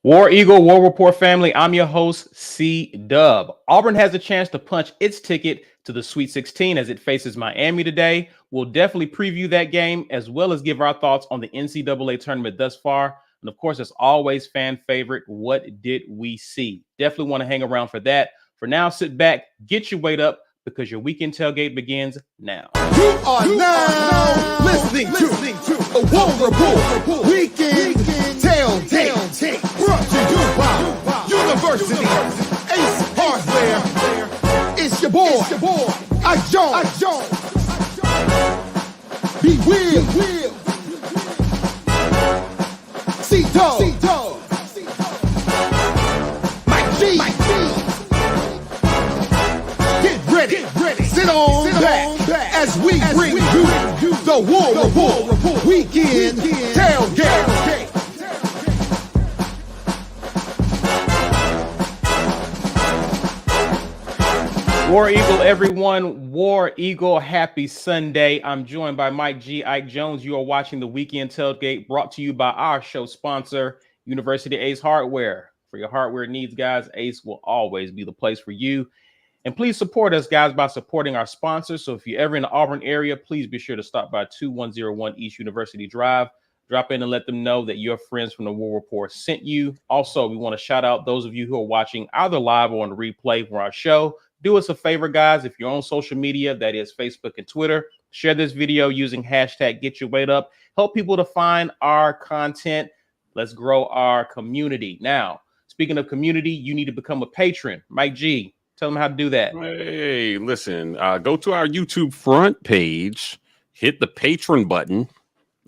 War Eagle, War Rapport family, I'm your host, C Dub. Auburn has a chance to punch its ticket to the Sweet 16 as it faces Miami today. We'll definitely preview that game as well as give our thoughts on the NCAA tournament thus far. And of course, as always, fan favorite, what did we see? Definitely want to hang around for that. For now, sit back, get your weight up because your weekend tailgate begins now. You are now listening to a War Rapport Weekend Tailgate, brought to you by University Ace Hardware. It's your boy, Ike Jones. Be Will, C-Dog, Mike G. Get ready, sit on back as we bring you the War Rapport Weekend Tailgate. War Eagle, everyone. War Eagle, happy Sunday. I'm joined by Mike G. Ike Jones. You are watching the Weekend Tailgate brought to you by our show sponsor, University Ace Hardware. For your hardware needs, guys, Ace will always be the place for you. And please support us, guys, by supporting our sponsors. So if you're ever in the Auburn area, please be sure to stop by 2101 East University Drive. Drop in and let them know that your friends from the War Rapport sent you. Also, we want to shout out those of you who are watching either live or on the replay for our show. Do us a favor, guys. If you're on social media, that is Facebook and Twitter, share this video using hashtag Get Your Weight Up. Help people to find our content. Let's grow our community. Now, speaking of community, you need to become a patron. Mike G, tell them how to do that. Hey, listen, go to our YouTube front page, hit the patron button.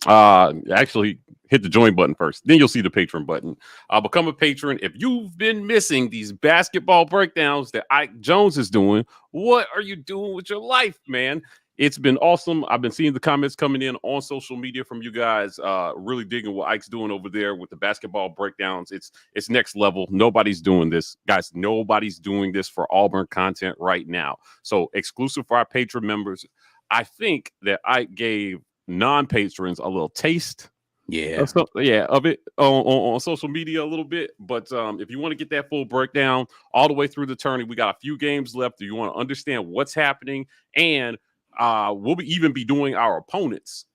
Actually, hit the join button first. Then you'll see the patron button. Become a patron. If you've been missing these basketball breakdowns that Ike Jones is doing, what are you doing with your life, man? It's been awesome. I've been seeing the comments coming in on social media from you guys, really digging what Ike's doing over there with the basketball breakdowns. It's next level. Nobody's doing this. Guys, nobody's doing this for Auburn content right now. So exclusive for our patron members. I think that Ike gave non-patrons a little taste of it on social media a little bit. But if you want to get that full breakdown all the way through the tourney, we got a few games left. If you want to understand what's happening, and we'll even be doing our opponents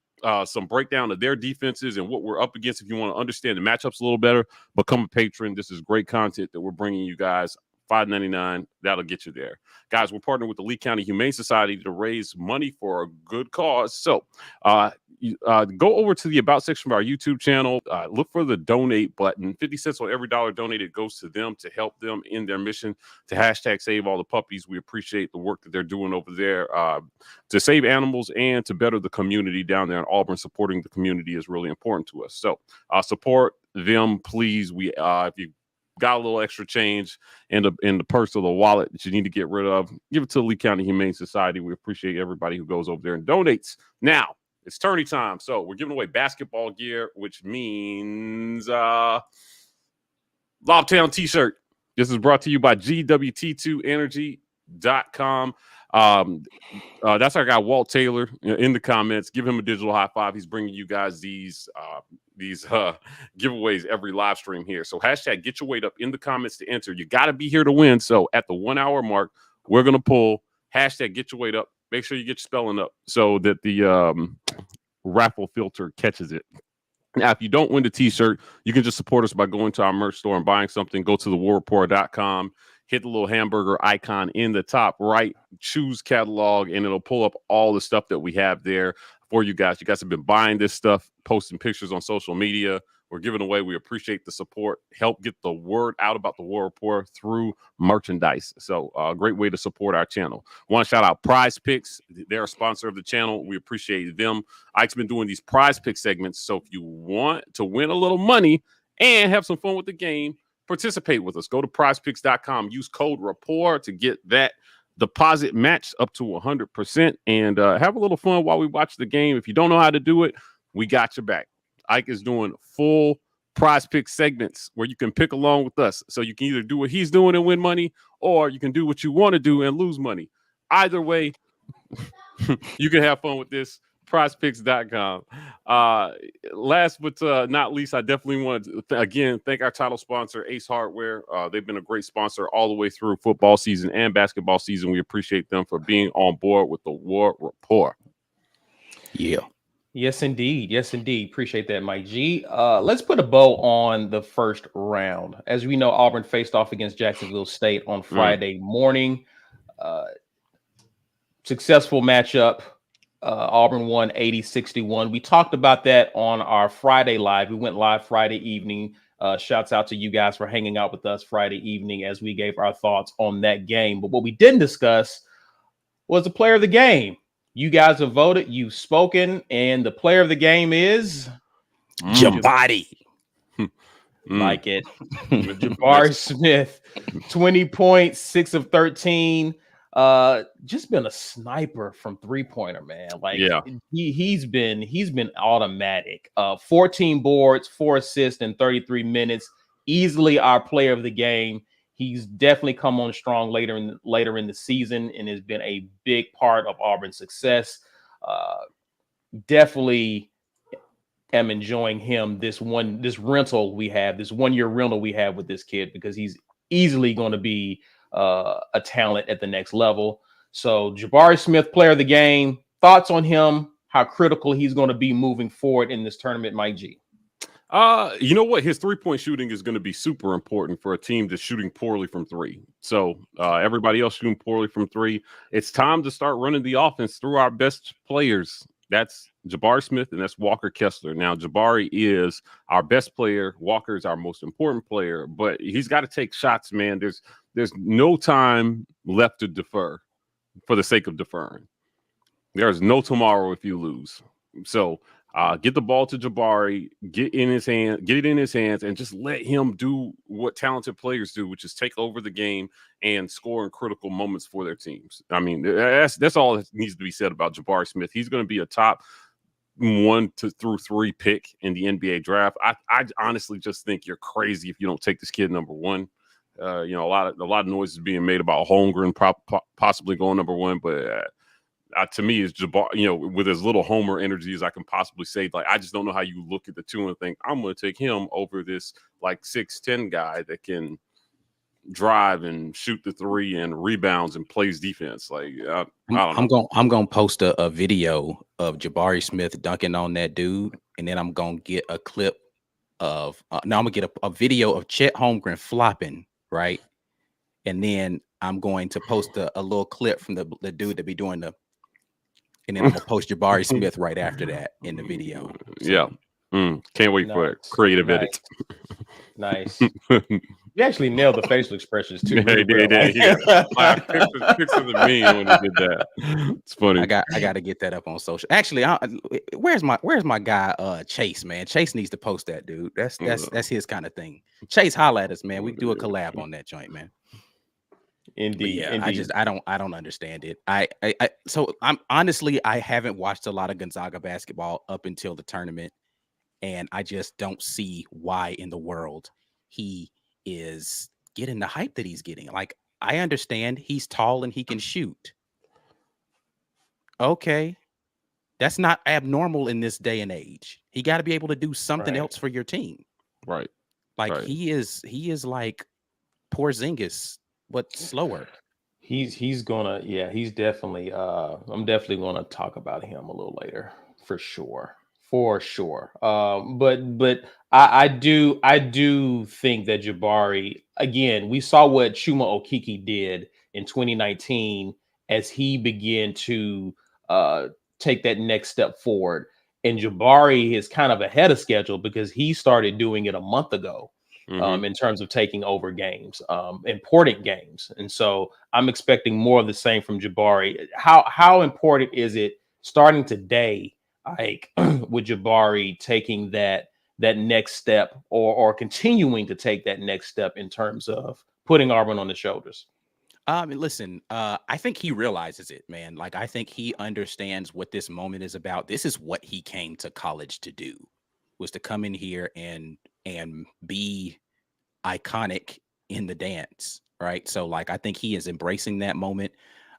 some breakdown of their defenses and what we're up against. If you want to understand the matchups a little better, become a patron. This is great content that we're bringing you guys. $5.99, that'll get you there. Guys, we're partnering with the Lee County Humane Society to raise money for a good cause. So go over to the About section of our YouTube channel. Look for the donate button. 50 cents on every dollar donated goes to them to help them in their mission to hashtag save all the puppies. We appreciate the work that they're doing over there to save animals and to better the community down there in Auburn. Supporting the community is really important to us. So support them, please. If you got a little extra change in the purse or the wallet that you need to get rid of, give it to the Lee County Humane Society. We appreciate everybody who goes over there and donates. Now, it's tourney time. So we're giving away basketball gear, which means Lobtown t-shirt. This is brought to you by GWT2Energy.com. That's our guy, Walt Taylor, in the comments. Give him a digital high five. He's bringing you guys these giveaways every live stream here. So hashtag Get Your Weight Up in the comments to enter. You got to be here to win. So at the 1 hour mark, we're going to pull hashtag Get Your Weight Up. Make sure you get your spelling up so that the raffle filter catches it. Now, if you don't win the t-shirt, you can just support us by going to our merch store and buying something. Go to thewarreport.com. Hit the little hamburger icon in the top right, choose catalog, and it'll pull up all the stuff that we have there for you guys. You guys have been buying this stuff, posting pictures on social media. We're giving away. We appreciate the support. Help get the word out about the War Rapport through merchandise. So a great way to support our channel. Want to shout out Prize Picks. They're a sponsor of the channel. We appreciate them. Ike's been doing these Prize Pick segments. So if you want to win a little money and have some fun with the game, participate with us. Go to prizepicks.com. Use code rapport to get that deposit matched up to 100% and have a little fun while we watch the game. If you don't know how to do it, we got your back. Ike is doing full Prize Pick segments where you can pick along with us. So you can either do what he's doing and win money, or you can do what you want to do and lose money. Either way, you can have fun with this. prizepicks.com. last but not least, I definitely want to again thank our title sponsor, Ace Hardware. They've been a great sponsor all the way through football season and basketball season. We appreciate them for being on board with the War Rapport. Yeah. Yes, indeed. Yes, indeed. Appreciate that, Mike G. Let's put a bow on the first round. As we know, Auburn faced off against Jacksonville State on Friday morning. Successful matchup. Auburn won 80-61. We talked about that on our Friday live. We went live Friday evening. Shouts out to you guys for hanging out with us Friday evening as we gave our thoughts on that game. But what we didn't discuss was the player of the game. You guys have voted, you've spoken, and the player of the game is Jabari. Like it. Jabari Smith, 20 points, 6 of 13. Just been a sniper from three-pointer, man. Like he's been automatic. 14 boards, 4 assists in 33 minutes. Easily our player of the game. He's definitely come on strong later in the season and has been a big part of Auburn's success. Definitely am enjoying him this 1 year rental we have with this kid, because he's easily going to be a talent at the next level. So Jabari Smith, player of the game. Thoughts on him, how critical he's going to be moving forward in this tournament, Mike G? You know what? His 3-point shooting is going to be super important for a team that's shooting poorly from 3. So everybody else shooting poorly from 3. It's time to start running the offense through our best players. That's Jabari Smith and that's Walker Kessler. Now, Jabari is our best player. Walker is our most important player, but he's got to take shots, man. There's no time left to defer for the sake of deferring. There's no tomorrow if you lose. So get the ball to Jabari, get it in his hands, and just let him do what talented players do, which is take over the game and score in critical moments for their teams. I mean, that's all that needs to be said about Jabari Smith. He's going to be a top 1 through 3 pick in the NBA draft. I honestly just think you're crazy if you don't take this kid number 1. A lot of noise is being made about Holmgren possibly going number 1, but to me, is Jabari, with as little homer energy as I can possibly say. Like, I just don't know how you look at the 2 and think I'm going to take him over this like 6'10" guy that can drive and shoot the 3 and rebounds and plays defense. Like, I don't know. I'm gonna post a video of Jabari Smith dunking on that dude, and then I'm gonna get a clip of I'm gonna get a video of Chet Holmgren flopping, right? And then I'm going to post a little clip from the dude that be doing the. And then I'm gonna post Jabari Smith right after that in the video. So. Yeah, can't wait for it. Creative edit. Nice. You actually nailed the facial expressions too. Yeah, he did. Pictures of me when he did that. It's funny. I got to get that up on social. Actually, where's my guy Chase? Man, Chase needs to post that, dude. That's his kind of thing. Chase, holla at us, man. We can do a collab on that joint, man. Indeed. Yeah, indeed. I don't understand it. So I haven't watched a lot of Gonzaga basketball up until the tournament, and I just don't see why in the world he is getting the hype that he's getting. Like, I understand he's tall and he can shoot. Okay, that's not abnormal in this day and age. He got to be able to do something else for your team. Right. Like right. he is like Porzingis, but slower. He's definitely I'm definitely gonna talk about him a little later for sure. But I do think that Jabari, again, we saw what Chuma Okeke did in 2019 as he began to take that next step forward. And Jabari is kind of ahead of schedule because he started doing it a month ago. In terms of taking over games, important games. And so I'm expecting more of the same from Jabari. How important is it starting today, like with Jabari taking that next step or continuing to take that next step in terms of putting Auburn on the shoulders? Listen, I think he realizes it, man. Like, I think he understands what this moment is about. This is what he came to college to do, was to come in here and be iconic in the dance, right? So, like, I think he is embracing that moment.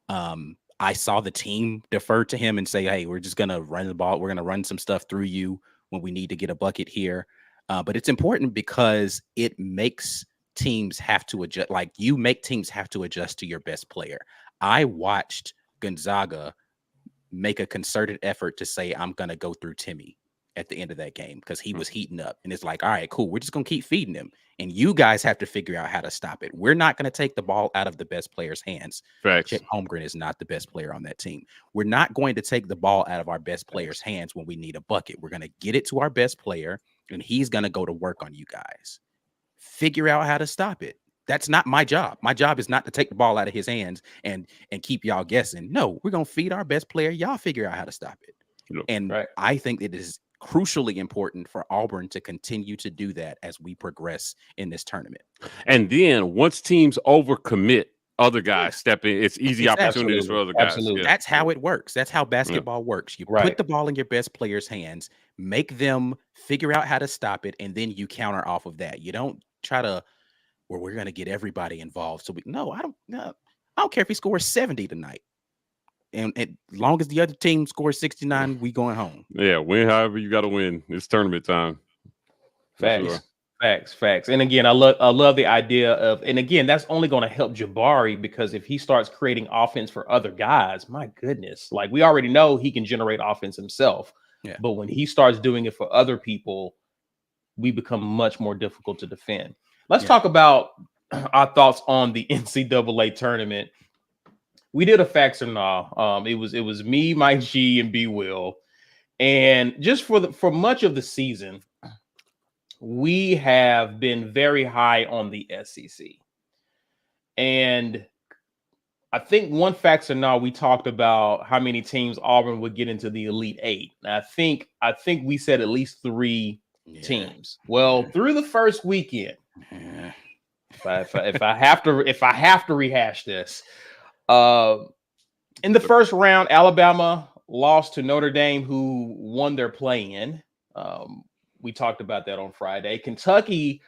I saw the team defer to him and say, hey, we're just going to run the ball. We're going to run some stuff through you. when we need to get a bucket here. But it's important because it makes teams have to adjust. Like, you make teams have to adjust to your best player. I watched Gonzaga make a concerted effort to say, I'm going to go through Timmy at the end of that game because he was heating up. And it's like, all right, cool. We're just going to keep feeding him. And you guys have to figure out how to stop it. We're not going to take the ball out of the best player's hands. Facts. Chet Holmgren is not the best player on that team. We're not going to take the ball out of our best player's hands when we need a bucket. We're going to get it to our best player, and he's going to go to work on you guys. Figure out how to stop it. That's not my job. My job is not to take the ball out of his hands and keep y'all guessing. No, we're going to feed our best player. Y'all figure out how to stop it. Yep. And I think it is crucially important for Auburn to continue to do that as we progress in this tournament. And then once teams overcommit, other guys step in. It's easy opportunities for other guys. Absolutely. Yeah. That's how it works. That's how basketball works. You put the ball in your best player's hands, make them figure out how to stop it, and then you counter off of that. You don't try to, well, we're going to get everybody involved. So I don't care if he scores 70 tonight. And as long as the other team scores 69, we going home. Yeah, win however you got to win. It's tournament time. Facts. Sure. Facts. And again, I love the idea of, and again, that's only going to help Jabari, because if he starts creating offense for other guys, my goodness, like, we already know he can generate offense himself. Yeah. But when he starts doing it for other people, we become much more difficult to defend. Let's talk about our thoughts on the NCAA tournament. We did a facts or nah. It was me, Mike G, and B Will, and just for much of the season, we have been very high on the SEC. And I think one facts or nah, we talked about how many teams Auburn would get into the Elite Eight. And I think we said at least 3 teams. Well, through the first weekend, if I have to rehash this, in the first round, Alabama lost to Notre Dame, who won their play-in. We talked about that on Friday. Kentucky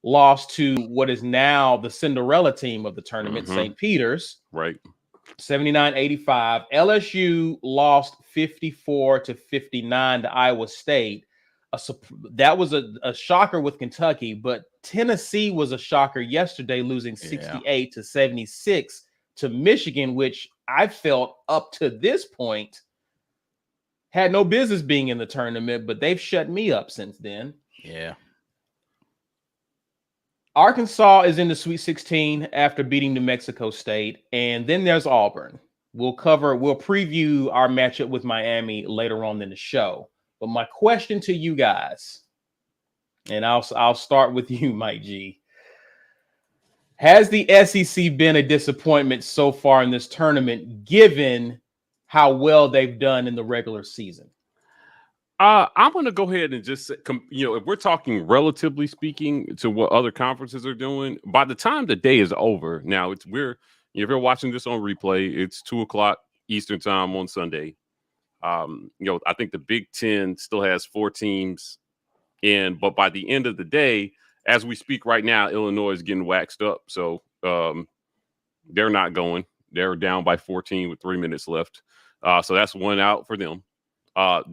lost to what is now the Cinderella team of the tournament, St. Peter's. Right. 79-85. LSU lost 54-59 to Iowa State. That was a shocker with Kentucky, but Tennessee was a shocker yesterday, losing 68-76 to Michigan, which I felt up to this point had no business being in the tournament, but they've shut me up since then. Yeah. Arkansas is in the Sweet 16 after beating New Mexico State, and then there's Auburn. We'll preview our matchup with Miami later on in the show. But my question to you guys, and I'll start with you, Mike G. Has the SEC been a disappointment so far in this tournament, given how well they've done in the regular season? I'm going to go ahead and just say, if we're talking relatively speaking to what other conferences are doing, by the time the day is over, now if you're watching this on replay, it's 2:00 Eastern time on Sunday. I think the Big Ten still has 4 teams in, but by the end of the day, as we speak right now, Illinois is getting waxed up. So they're not going. They're down by 14 with 3 minutes left. So that's one out for them.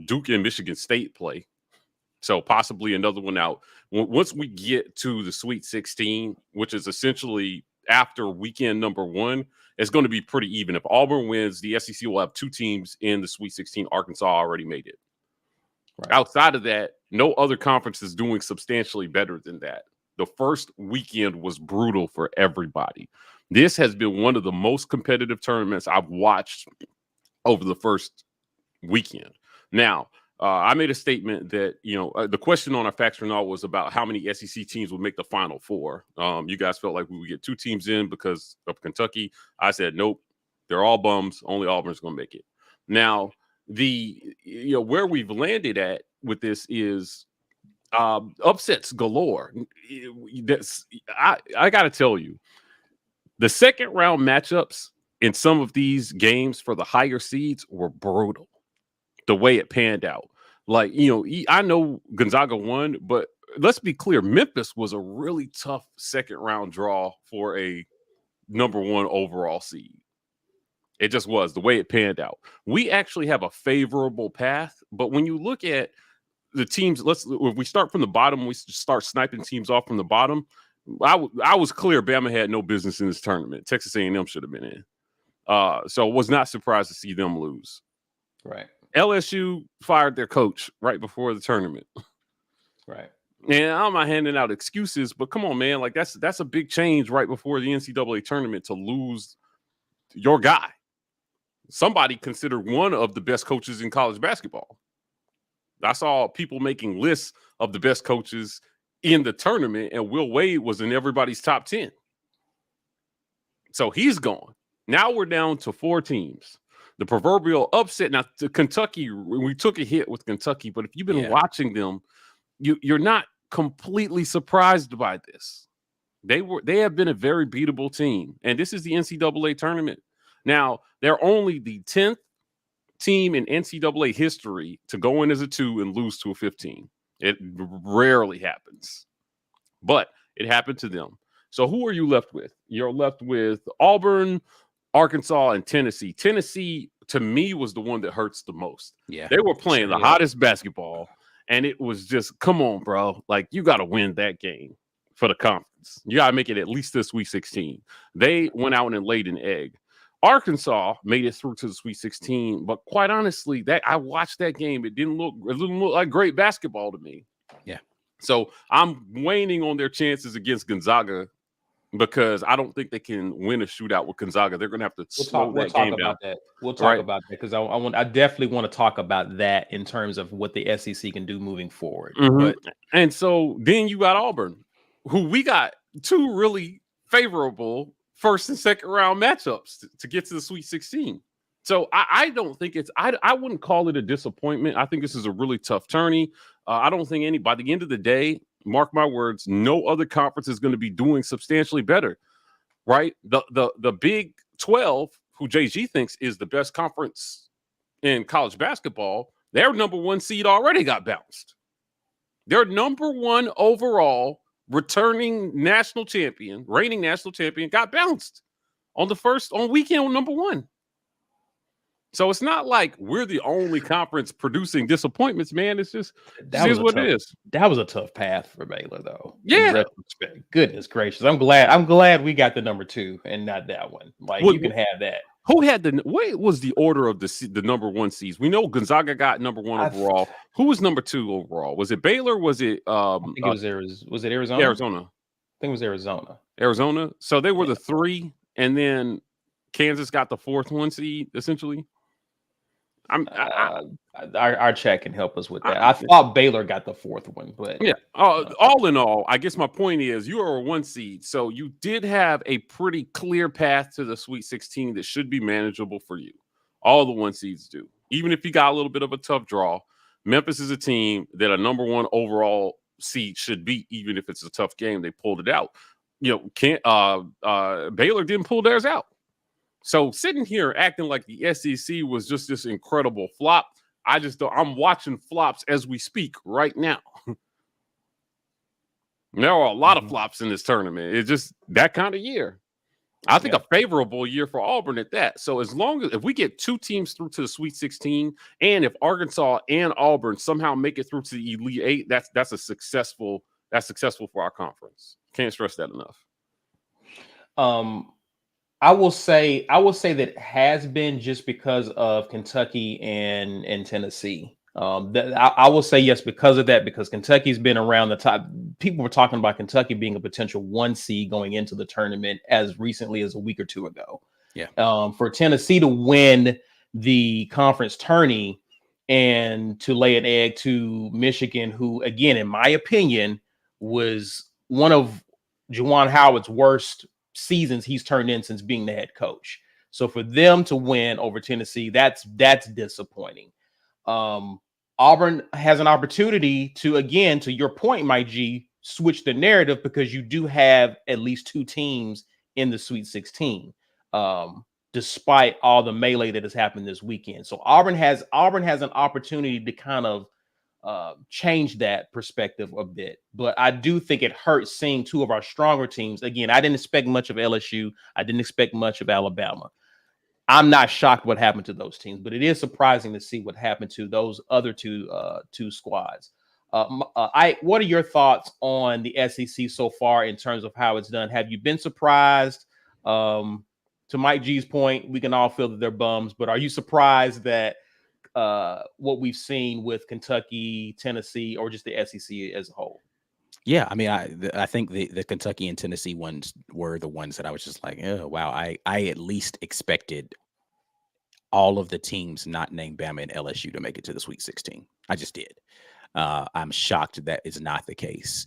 Duke and Michigan State play. So possibly another one out. Once we get to the Sweet 16, which is essentially after weekend number 1, it's going to be pretty even. If Auburn wins, the SEC will have 2 teams in the Sweet 16. Arkansas already made it. Right. Outside of that, no other conference is doing substantially better than that. The first weekend was brutal for everybody. This has been one of the most competitive tournaments I've watched over the first weekend. Now, I made a statement that, the question on our facts or not was about how many SEC teams would make the Final Four. You guys felt like we would get 2 teams in because of Kentucky. I said, nope, they're all bums. Only Auburn's going to make it. Now, where we've landed at with this is upsets galore. I got to tell you, the second round matchups in some of these games for the higher seeds were brutal. The way it panned out. Like, I know Gonzaga won, but let's be clear, Memphis was a really tough second round draw for a number 1 overall seed. It just was the way it panned out. We actually have a favorable path, but when you look at the teams, if we start from the bottom, we start sniping teams off from the bottom. I was clear Bama had no business in this tournament. Texas A&M should have been in. So was not surprised to see them lose. Right. LSU fired their coach right before the tournament. Right. And I'm not handing out excuses, but come on, man. Like that's a big change right before the NCAA tournament to lose your guy. Somebody considered one of the best coaches in college basketball. I saw people making lists of the best coaches in the tournament, and Will Wade was in everybody's top 10. So he's gone. Now we're down to 4 teams. The proverbial upset. Now, to Kentucky, we took a hit with Kentucky, but if you've been watching them, you're not completely surprised by this. They have been a very beatable team, and this is the NCAA tournament. Now, they're only the 10th team in NCAA history to go in as a 2 and lose to a 15. It rarely happens, but it happened to them. So who are you left with? You're left with Auburn, Arkansas, and Tennessee. Tennessee, to me, was the one that hurts the most. Yeah, they were playing the hottest basketball, and it was just, come on, bro. Like, you got to win that game for the conference. You got to make it at least this Sweet 16. They went out and laid an egg. Arkansas made it through to the Sweet 16, but quite honestly, I watched that game. It didn't look like great basketball to me. Yeah. So I'm waning on their chances against Gonzaga because I don't think they can win a shootout with Gonzaga. They're going to have to slow that game down. We'll talk about that because I definitely want to talk about that in terms of what the SEC can do moving forward. Mm-hmm. And so then you got Auburn, who we got 2 really favorable first and second round matchups to get to the Sweet 16. So I don't think I wouldn't call it a disappointment. I think this is a really tough tourney. I don't think by the end of the day, mark my words, no other conference is going to be doing substantially better, right? The Big 12, who JG thinks is the best conference in college basketball, their number 1 seed already got bounced. Their number 1 overall reigning national champion, got bounced on weekend number 1. So it's not like we're the only conference producing disappointments, man. It's just what it is. That was a tough path for Baylor, though. Yeah. Goodness gracious. I'm glad we got the number 2 and not that one. Like, you can have that. Who had what was the order of the number 1 seeds? We know Gonzaga got number 1 overall. Who was number 2 overall? Was it Baylor? Was it I think it was Arizona? Was it Arizona? Arizona. I think it was Arizona. Arizona. So they were the 3, and then Kansas got the 4th 1 seed, essentially. Our chat can help us with that. I thought Baylor got the 4th one, but yeah. All in all, I guess my point is you are a 1 seed, so you did have a pretty clear path to the Sweet 16 that should be manageable for you. All the 1 seeds do. Even if you got a little bit of a tough draw, Memphis is a team that a number 1 overall seed should beat, even if it's a tough game. They pulled it out. Baylor didn't pull theirs out. So sitting here acting like the SEC was just this incredible flop, I'm watching flops as we speak right now. There are a lot of flops in this tournament. It's just that kind of year. I think a favorable year for Auburn at that. So if we get 2 teams through to the Sweet 16, and if Arkansas and Auburn somehow make it through to the Elite 8, that's successful for our conference. Can't stress that enough. I will say that it has been just because of Kentucky and Tennessee. I will say yes because of that, because Kentucky's been around the top. People were talking about Kentucky being a potential 1 seed going into the tournament as recently as a week or 2 ago. Yeah. For Tennessee to win the conference tourney and to lay an egg to Michigan, who, again, in my opinion, was one of Juwan Howard's worst seasons he's turned in since being the head coach. So for them to win over Tennessee, that's disappointing. Auburn has an opportunity to, again, to your point, Mike G, switch the narrative, because you do have at least 2 teams in the Sweet 16, despite all the melee that has happened this weekend. So Auburn has an opportunity to kind of change that perspective a bit. But I do think it hurts seeing 2 of our stronger teams. Again, I didn't expect much of LSU. I didn't expect much of Alabama. I'm not shocked what happened to those teams, but it is surprising to see what happened to those other two squads. What are your thoughts on the SEC so far in terms of how it's done? Have you been surprised? To Mike G's point, we can all feel that they're bums, but are you surprised that what we've seen with Kentucky, Tennessee, or just the SEC as a whole? Yeah, I mean, I think the Kentucky and Tennessee ones were the ones that I was just like, oh wow, I at least expected all of the teams not named Bama and LSU to make it to the Sweet 16. I just did. I'm shocked that is not the case,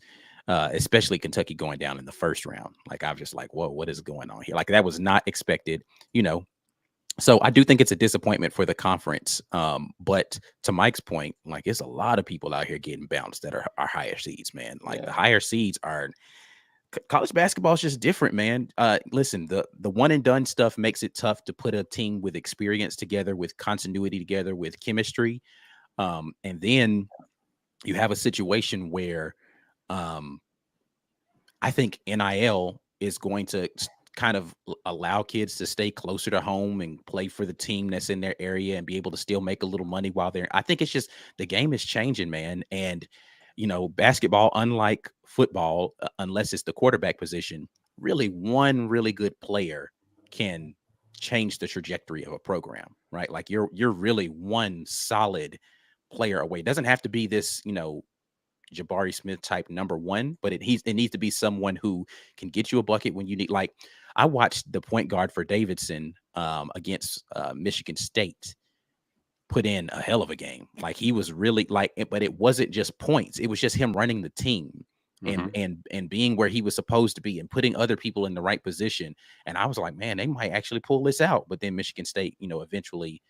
especially Kentucky going down in the first round. Like I'm just like, whoa, what is going on here? Like that was not expected, you know. So I do think it's a disappointment for the conference. But to Mike's point, like it's a lot of people out here getting bounced that are higher seeds, man. Like the higher seeds are college basketball is just different, man. Listen, the one and done stuff makes it tough to put a team with experience together, with continuity together, with chemistry. And then you have a situation where I think NIL is going to kind of allow kids to stay closer to home and play for the team that's in their area and be able to still make a little money while they're. I think it's just the game is changing, man. And, you know, basketball, unlike football, unless it's the quarterback position, really one really good player can change the trajectory of a program, right? Like you're really one solid player away. It doesn't have to be this, you know, Jabari Smith type number one, but it needs to be someone who can get you a bucket when you need. Like I watched the point guard for Davidson against Michigan State put in a hell of a game. Like he was really like, but it wasn't just points. It was just him running the team and being where he was supposed to be and putting other people in the right position. And I was like, man, they might actually pull this out. But then Michigan State, you know, eventually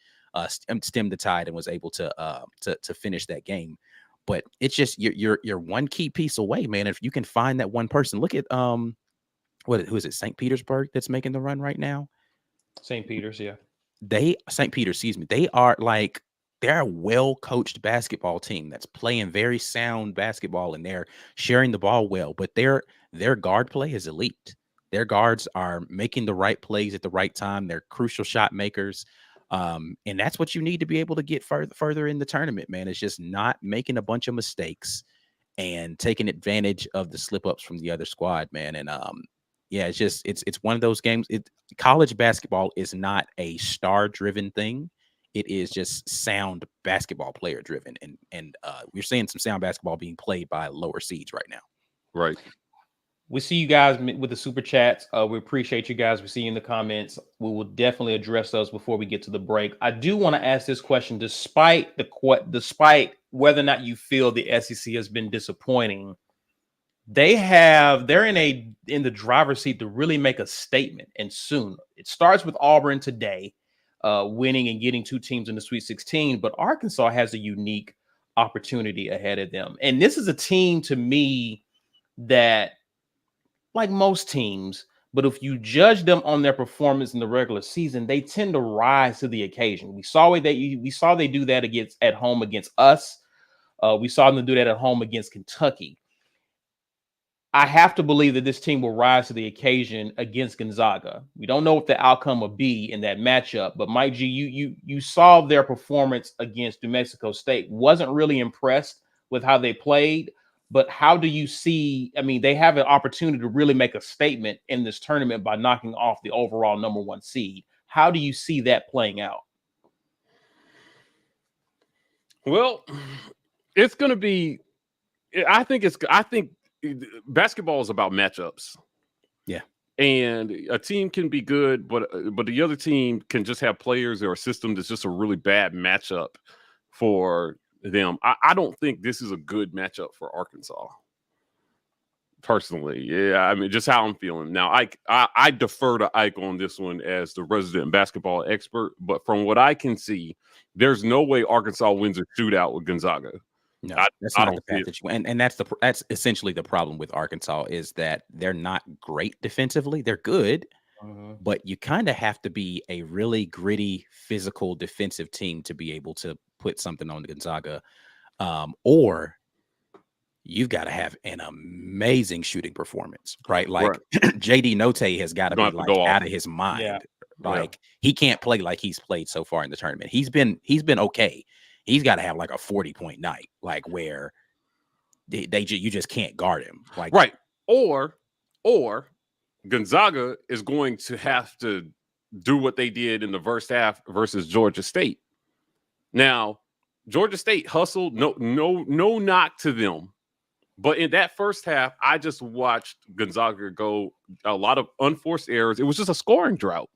stemmed the tide and was able to finish that game. But it's just you're one key piece away, man. If you can find that one person, look at who is it? St. Petersburg that's making the run right now. St. Peter's, yeah. St. Peter, excuse me. They're a well coached basketball team that's playing very sound basketball and they're sharing the ball well. But their guard play is elite. Their guards are making the right plays at the right time. They're crucial shot makers. And that's what you need to be able to get further in the tournament, man. It's just not making a bunch of mistakes and taking advantage of the slip ups from the other squad, man. And yeah, it's just it's one of those games. College basketball is not a star driven thing. It is just sound basketball player driven, and we're seeing some sound basketball being played by lower seeds right now. Right. We see you guys with the super chats. We appreciate you guys. We see you in the comments. We will definitely address those before we get to the break. I do want to ask this question, despite whether or not you feel the SEC has been disappointing, they're in the driver's seat to really make a statement, and soon. It starts with Auburn today, winning and getting two teams in the Sweet 16, but Arkansas has a unique opportunity ahead of them. And this is a team to me that, like most teams, but if you judge them on their performance in the regular season, they tend to rise to the occasion. We saw they do that at home against us. We saw them do that at home against Kentucky. I have to believe that this team will rise to the occasion against Gonzaga. We don't know what the outcome will be in that matchup, but Mike G, you saw their performance against New Mexico State. Wasn't really impressed with how they played. But how do you see, I mean, they have an opportunity to really make a statement in this tournament by knocking off the overall number one seed. How do you see that playing out? Well, it's going to be, I think basketball is about matchups. Yeah. And a team can be good, but the other team can just have players or a system that's just a really bad matchup for them. I don't think this is a good matchup for Arkansas. Personally, yeah, I mean, just how I'm feeling now. I defer to Ike on this one as the resident basketball expert, but from what I can see, there's no way Arkansas wins a shootout with Gonzaga. No, that's not the path that you. And that's essentially the problem with Arkansas is that they're not great defensively. They're good, but you kind of have to be a really gritty, physical, defensive team to be able to put something on Gonzaga, or you've got to have an amazing shooting performance, right? Like JD Note has got to be like out of his mind. Yeah. Like he can't play like he's played so far in the tournament. He's been okay. He's got to have like a 40-point night, like where you just can't guard him. Like right. Or Gonzaga is going to have to do what they did in the first half versus Georgia State. Now, Georgia State hustled, no knock to them. But in that first half, I just watched Gonzaga go a lot of unforced errors. It was just a scoring drought.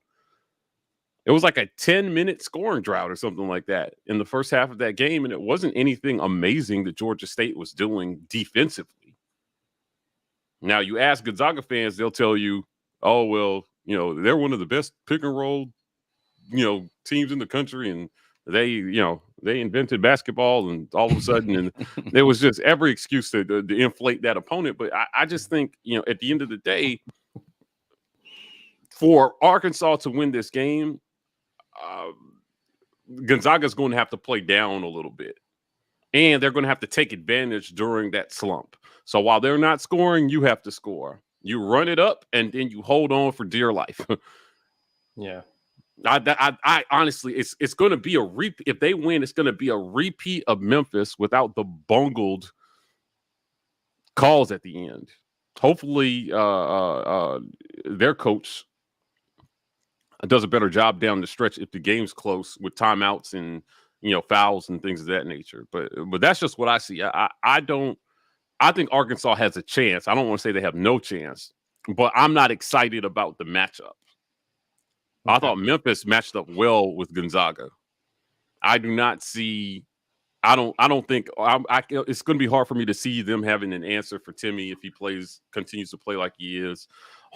It was like a 10-minute scoring drought or something like that in the first half of that game. And it wasn't anything amazing that Georgia State was doing defensively. Now, you ask Gonzaga fans, they'll tell you, oh, well, they're one of the best pick and roll, teams in the country. And they invented basketball, and all of a sudden, and there was just every excuse to inflate that opponent. But I just think, at the end of the day, for Arkansas to win this game, Gonzaga's going to have to play down a little bit, and they're going to have to take advantage during that slump. So while they're not scoring, you have to score. You run it up, and then you hold on for dear life. Yeah. I honestly, it's going to be a repeat. If they win, it's going to be a repeat of Memphis without the bungled calls at the end. Hopefully, their coach does a better job down the stretch if the game's close with timeouts and fouls and things of that nature. But that's just what I see. I think Arkansas has a chance. I don't want to say they have no chance, but I'm not excited about the matchup. I thought Memphis matched up well with Gonzaga. I do not see. I don't think it's going to be hard for me to see them having an answer for Timmy if he continues to play like he is.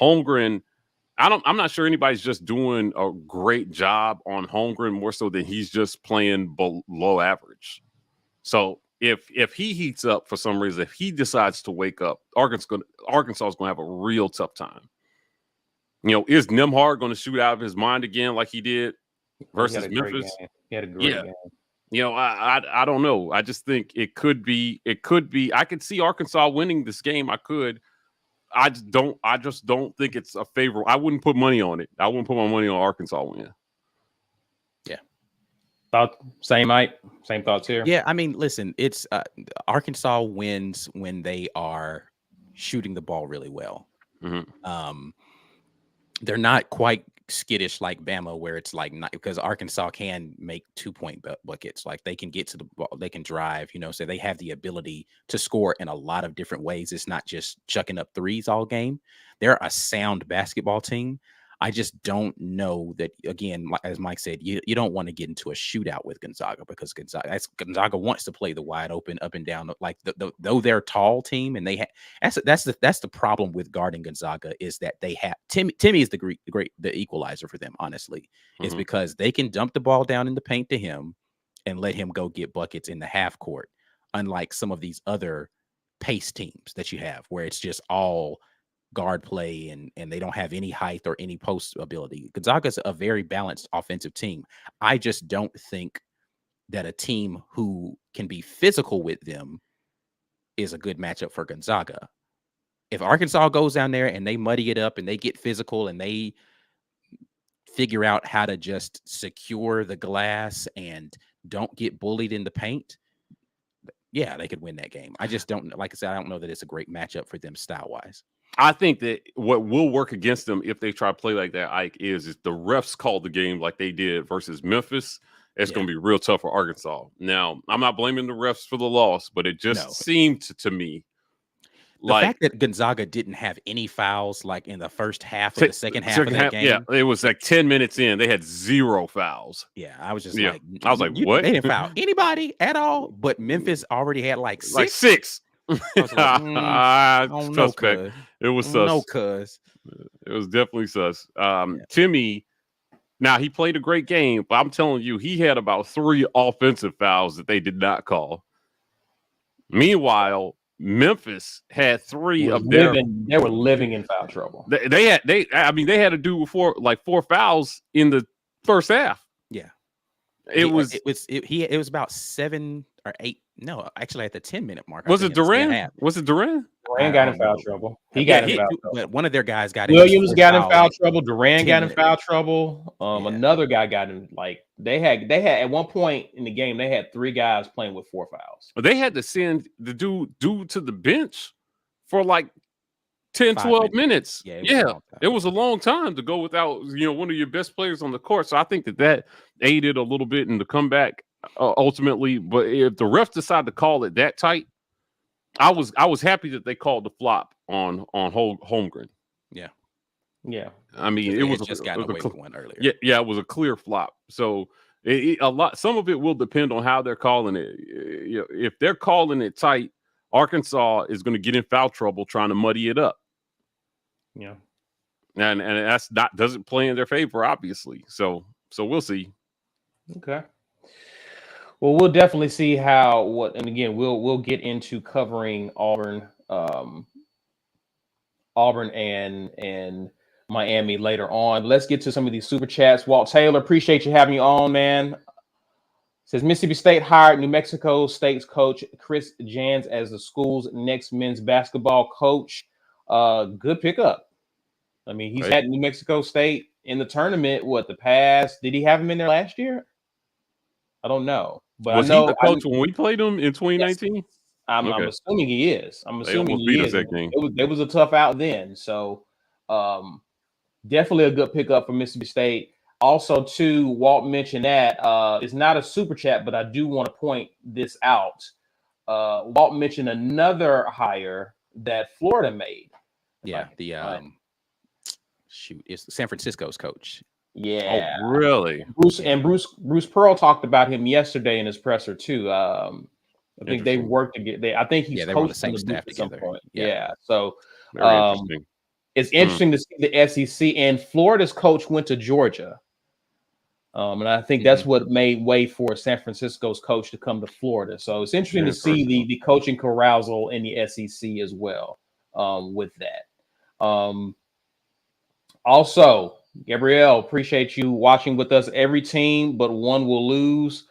Holmgren, I'm not sure anybody's just doing a great job on Holmgren more so than he's just playing below average. So if he heats up for some reason, if he decides to wake up, Arkansas is going to have a real tough time. Is Nembhard going to shoot out of his mind again like he did versus Memphis? He had a great game. I don't know. I just think it could be. I could see Arkansas winning this game. I could. I just don't think it's a favorable. I wouldn't put money on it. I wouldn't put my money on Arkansas win. Yeah. Same thoughts here. Yeah, I mean, listen, it's Arkansas wins when they are shooting the ball really well. Mm-hmm. They're not quite skittish like Bama, where it's like not, because Arkansas can make 2-point buckets. Like they can get to the ball, they can drive, so they have the ability to score in a lot of different ways. It's not just chucking up threes all game. They're a sound basketball team. I just don't know that, again, as Mike said, you don't want to get into a shootout with Gonzaga, because Gonzaga wants to play the wide open up and down, like though they're a tall team, and they that's the problem with guarding Gonzaga, is that they have Timmy is the equalizer for them, honestly, is because they can dump the ball down in the paint to him and let him go get buckets in the half court, unlike some of these other pace teams that you have where it's just all guard play and they don't have any height or any post ability. Gonzaga's a very balanced offensive team. I just don't think that a team who can be physical with them is a good matchup for Gonzaga. If Arkansas goes down there and they muddy it up and they get physical and they figure out how to just secure the glass and don't get bullied in the paint, yeah, they could win that game. I just don't, like I said, I don't know that it's a great matchup for them style-wise. I think that what will work against them if they try to play like that, Ike, is the refs called the game like they did versus Memphis. It's going to be real tough for Arkansas. Now, I'm not blaming the refs for the loss, but it just seemed to me the fact that Gonzaga didn't have any fouls like in the first half of the second half of that game. Yeah, it was like 10 minutes in. They had 0 fouls. Yeah, I was just what? They didn't foul anybody at all, but Memphis already had like 6. Like 6. I was like, suspect. It was sus. No, cuz. It was definitely sus. Timmy, now he played a great game, but I'm telling you, he had about 3 offensive fouls that they did not call. Meanwhile, Memphis had 3 of them. They were living in foul trouble. They had to do 4 fouls in the first half. Yeah. It was about 7 or 8. No, actually at the 10-minute mark. Was it Duran? Was it Duran? Durant got in foul trouble. He got in foul trouble. But one of their guys got Williams in got in foul trouble. Durant got in 10 foul trouble. Yeah. Another guy got in. Like they had at one point in the game, they had 3 guys playing with 4 fouls. They had to send the dude to the bench for like 10, 12 minutes. It was a long time to go without one of your best players on the court. So I think that aided a little bit in the comeback ultimately. But if the refs decide to call it that tight, I was happy that they called the flop on Holmgren. Yeah. I mean, it was just got away with one earlier. Yeah, it was a clear flop. So some of it will depend on how they're calling it. If they're calling it tight, Arkansas is going to get in foul trouble trying to muddy it up. Yeah. And that's doesn't play in their favor, obviously. So we'll see. Okay. Well, we'll definitely see and again, we'll get into covering Auburn and Miami later on. Let's get to some of these super chats. Walt Taylor, appreciate you having you on, man. Says Mississippi State hired New Mexico State's coach Chris Jans as the school's next men's basketball coach. Good pickup. I mean, he's had New Mexico State in the tournament. Did he have him in there last year? I don't know. But was he the coach when we played him in 2019? Yes. I'm assuming he is. I'm assuming he is. That game. It was a tough out then. So definitely a good pickup for Mississippi State. Also, too, Walt mentioned that it's not a super chat, but I do want to point this out. Walt mentioned another hire that Florida made. Yeah, it's San Francisco's coach. Yeah. Oh, really? Bruce Pearl talked about him yesterday in his presser too. I think they worked together. I think he's they were on the same staff together. Yeah. So very interesting. It's interesting to see the SEC, and Florida's coach went to Georgia. And I think that's what made way for San Francisco's coach to come to Florida. So it's interesting to see the coaching carousal in the SEC as well with that. Also, Gabrielle, appreciate you watching with us. Every team but one will lose.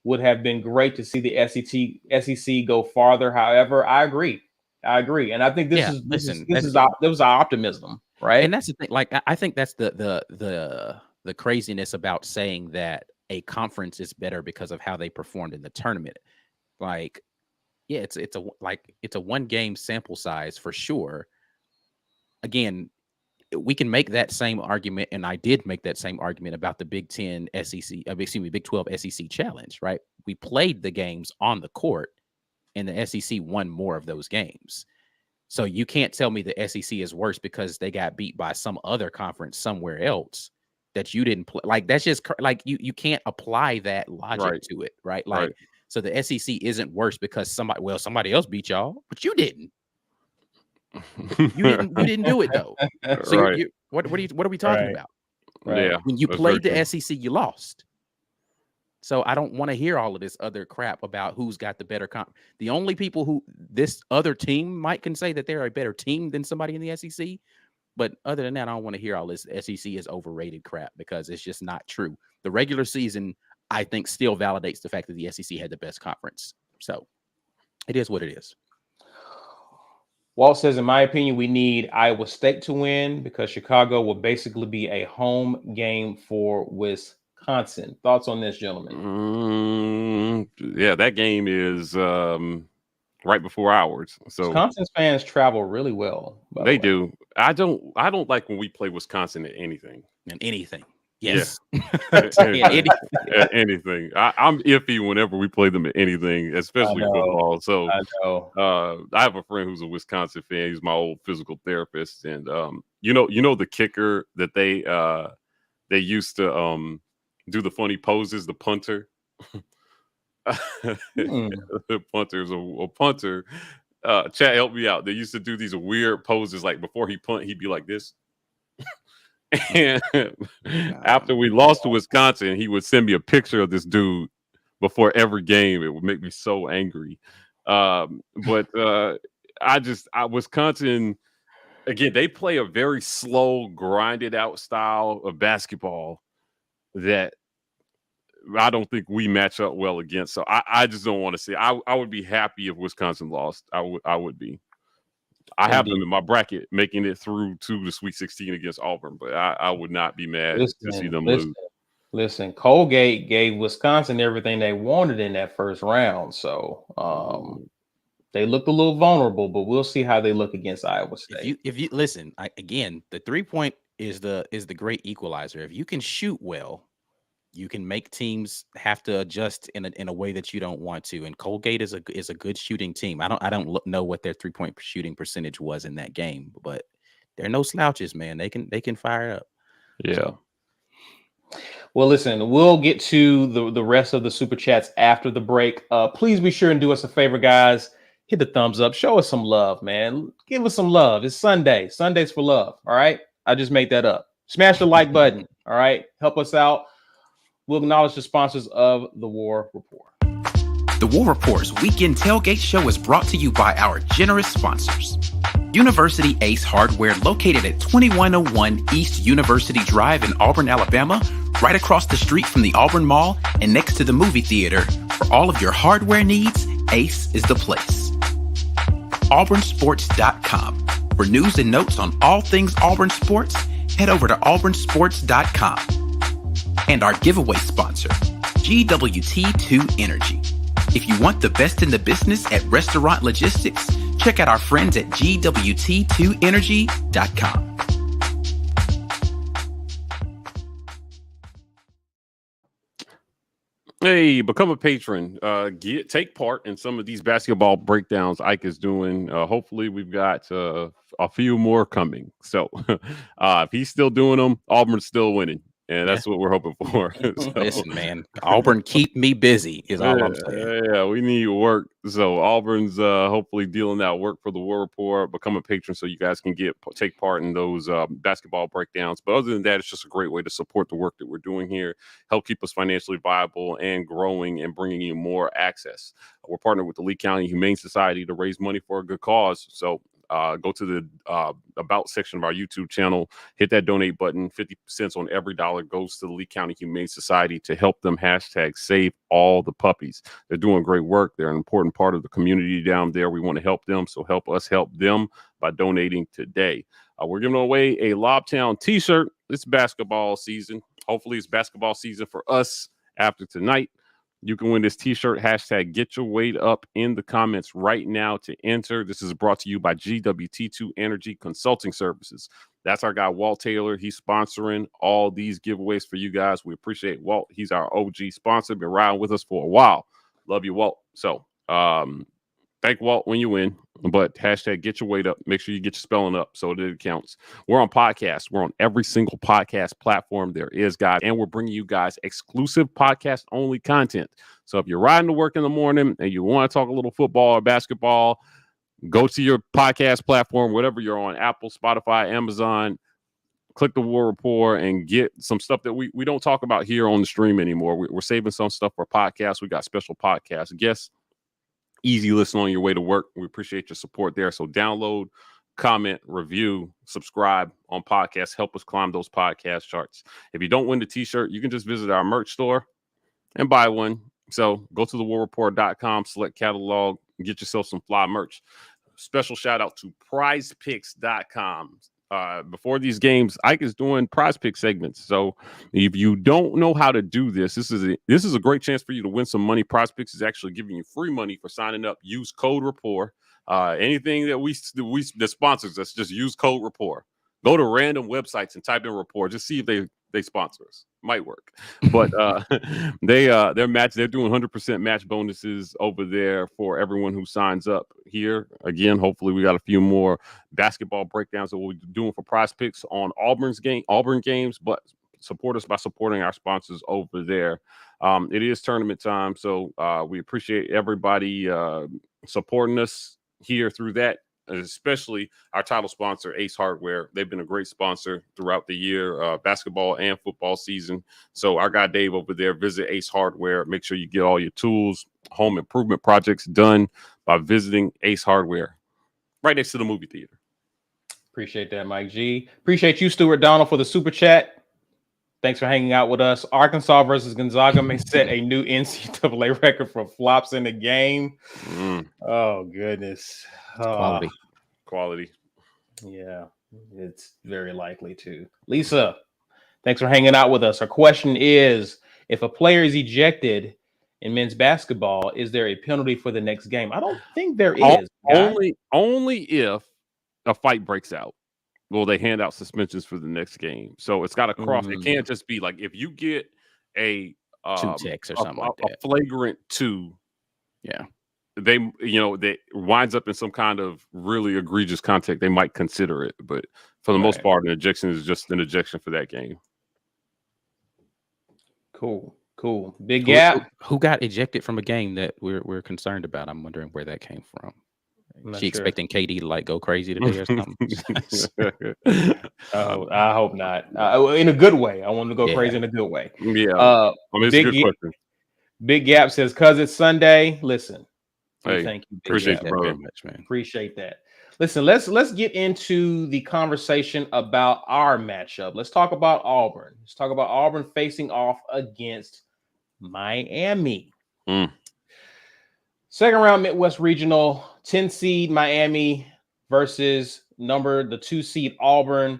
Would have been great to see the SEC go farther. However, I agree. And I think this was our optimism, right? And that's the thing. Like, I think that's the craziness about saying that a conference is better because of how they performed in the tournament. Like, yeah, it's a 1 game sample size for sure. Again, we can make that same argument, and I did make that same argument about the Big 10 Big 12 SEC challenge, right? We played the games on the court, and the SEC won more of those games. So you can't tell me the SEC is worse because they got beat by some other conference somewhere else that you didn't play. Like, that's just like you can't apply that logic to it, right? Like, so the SEC isn't worse because somebody else beat y'all, but you didn't. You didn't do it though. So what are we talking about? Right. Yeah, when you played the SEC, you lost. So I don't want to hear all of this other crap about who's got the better comp. The only people who this other team can say that they're a better team than somebody in the SEC. But other than that, I don't want to hear all this SEC is overrated crap because it's just not true. The regular season, I think, still validates the fact that the SEC had the best conference. So it is what it is. Walt says, in my opinion, we need Iowa State to win because Chicago will basically be a home game for Wisconsin. Thoughts on this, gentlemen? Yeah, that game is right before ours. So Wisconsin fans travel really well. They do. I don't like when we play Wisconsin at anything. Yes. Yeah. Anything. I'm iffy whenever we play them at anything, especially football. So I have a friend who's a Wisconsin fan. He's my old physical therapist, and you know the kicker that they used to do the funny poses, the punter. The punter is a punter. Chat, help me out. They used to do these weird poses, like before he punt, he'd be like this. And after we lost to Wisconsin, he would send me a picture of this dude before every game. It would make me so angry. But Wisconsin, again, they play a very slow, grinded out style of basketball that I don't think we match up well against. So I just don't want to see. I would be happy if Wisconsin lost. I would be. I have them in my bracket, making it through to the Sweet 16 against Auburn, but I would not be mad to see them lose. Listen, Colgate gave Wisconsin everything they wanted in that first round, so they looked a little vulnerable, but we'll see how they look against Iowa State. If you listen, again, the 3-point is the great equalizer. If you can shoot well, you can make teams have to adjust in a way that you don't want to. And Colgate is a good shooting team. I don't know what their 3-point shooting percentage was in that game, but they're no slouches, man. They can fire up. Yeah. So. Well, listen, we'll get to the rest of the super chats after the break. Please be sure and do us a favor, guys. Hit the thumbs up. Show us some love, man. Give us some love. It's Sunday. Sundays for love. All right. I just made that up. Smash the like button. All right. Help us out. We'll acknowledge the sponsors of the War Rapport. The War Rapport's Weekend Tailgate Show is brought to you by our generous sponsors. University Ace Hardware, located at 2101 East University Drive in Auburn, Alabama, right across the street from the Auburn Mall and next to the movie theater. For all of your hardware needs, Ace is the place. AuburnSports.com. For news and notes on all things Auburn sports, head over to AuburnSports.com. And our giveaway sponsor, GWT2 Energy. If you want the best in the business at restaurant logistics, check out our friends at GWT2Energy.com. Hey, become a patron. Take part in some of these basketball breakdowns Ike is doing. Hopefully, we've got a few more coming. So, if he's still doing them, Auburn's still winning. And that's what we're hoping for. So, listen, man, Auburn keep me busy is all I'm saying. Yeah, we need work. So Auburn's hopefully dealing out work for the War Rapport. Become a patron so you guys can take part in those basketball breakdowns. But other than that, it's just a great way to support the work that we're doing here, help keep us financially viable and growing and bringing you more access. We're partnered with the Lee County Humane Society to raise money for a good cause. So go to the About section of our YouTube channel, hit that donate button. 50 cents on every dollar goes to the Lee County Humane Society to help them #save all the puppies. They're doing great work. They're an important part of the community down there. We want to help them, so help us help them by donating today. We're giving away a Lobtown t-shirt. It's basketball season. Hopefully it's basketball season for us after tonight. You can win this t-shirt. #get your weight up in the comments right now to enter. This is brought to you by GWT2 Energy Consulting Services. That's our guy, Walt Taylor. He's sponsoring all these giveaways for you guys. We appreciate Walt. He's our OG sponsor. Been riding with us for a while. Love you, Walt. So thank Walt when you win. But #get your weight up. Make sure you get your spelling up so that it counts. We're on podcasts. We're on every single podcast platform there is, guys. And we're bringing you guys exclusive podcast-only content. So if you're riding to work in the morning and you want to talk a little football or basketball, go to your podcast platform, whatever you're on, Apple, Spotify, Amazon, click the War Rapport and get some stuff that we don't talk about here on the stream anymore. We're saving some stuff for podcasts. We got special podcast guests. Easy listen on your way to work. We appreciate your support there. So download, comment, review, subscribe on podcasts. Help us climb those podcast charts. If you don't win the t-shirt, you can just visit our merch store and buy one. So go to thewarreport.com, select catalog, and get yourself some fly merch. Special shout out to prizepicks.com. Before these games, Ike is doing prize pick segments. So if you don't know how to do this, this is a great chance for you to win some money. Prize Picks is actually giving you free money for signing up. Use code Rapport. Anything that that sponsors us, just use code Rapport. Go to random websites and type in Rapport. Just see if they sponsor us. Might work. But they're doing 100% match bonuses over there for everyone who signs up here. Again, hopefully we got a few more basketball breakdowns that we'll be doing for Prize Picks on Auburn games, but support us by supporting our sponsors over there. It is tournament time, so we appreciate everybody supporting us here through that. Especially our title sponsor, Ace Hardware. They've been a great sponsor throughout the year, basketball and football season. So our guy Dave over there, visit Ace Hardware. Make sure you get all your tools, home improvement projects done by visiting Ace Hardware, right next to the movie theater. Appreciate that, Mike G. Appreciate you, Stuart Donald, for the super chat. Thanks for hanging out with us. Arkansas versus Gonzaga may set a new NCAA record for flops in the game. Oh, goodness. Quality. quality. Yeah, it's very likely to. Lisa, thanks for hanging out with us. Our question is, if a player is ejected in men's basketball, is there a penalty for the next game? I don't think there is. Only if a fight breaks out will they hand out suspensions for the next game. So it's got to cross. It can't just be like if you get a 2 techs or something like that. A flagrant 2. Yeah. That winds up in some kind of really egregious contact, they might consider it. But for the most part, an ejection is just an ejection for that game. Cool. Big gap. Who got ejected from a game that we're concerned about? I'm wondering where that came from. She expecting KD to like go crazy today or something? I hope not. In a good way. I want to go crazy in a good way. Yeah. It's a good question. Big Gap says, "Cause it's Sunday." Listen, thank you. Appreciate that very much, man. Appreciate that. Listen, let's get into the conversation about our matchup. Let's talk about Auburn. Let's talk about Auburn facing off against Miami. Second round Midwest Regional, 10 seed Miami versus the 2 seed Auburn.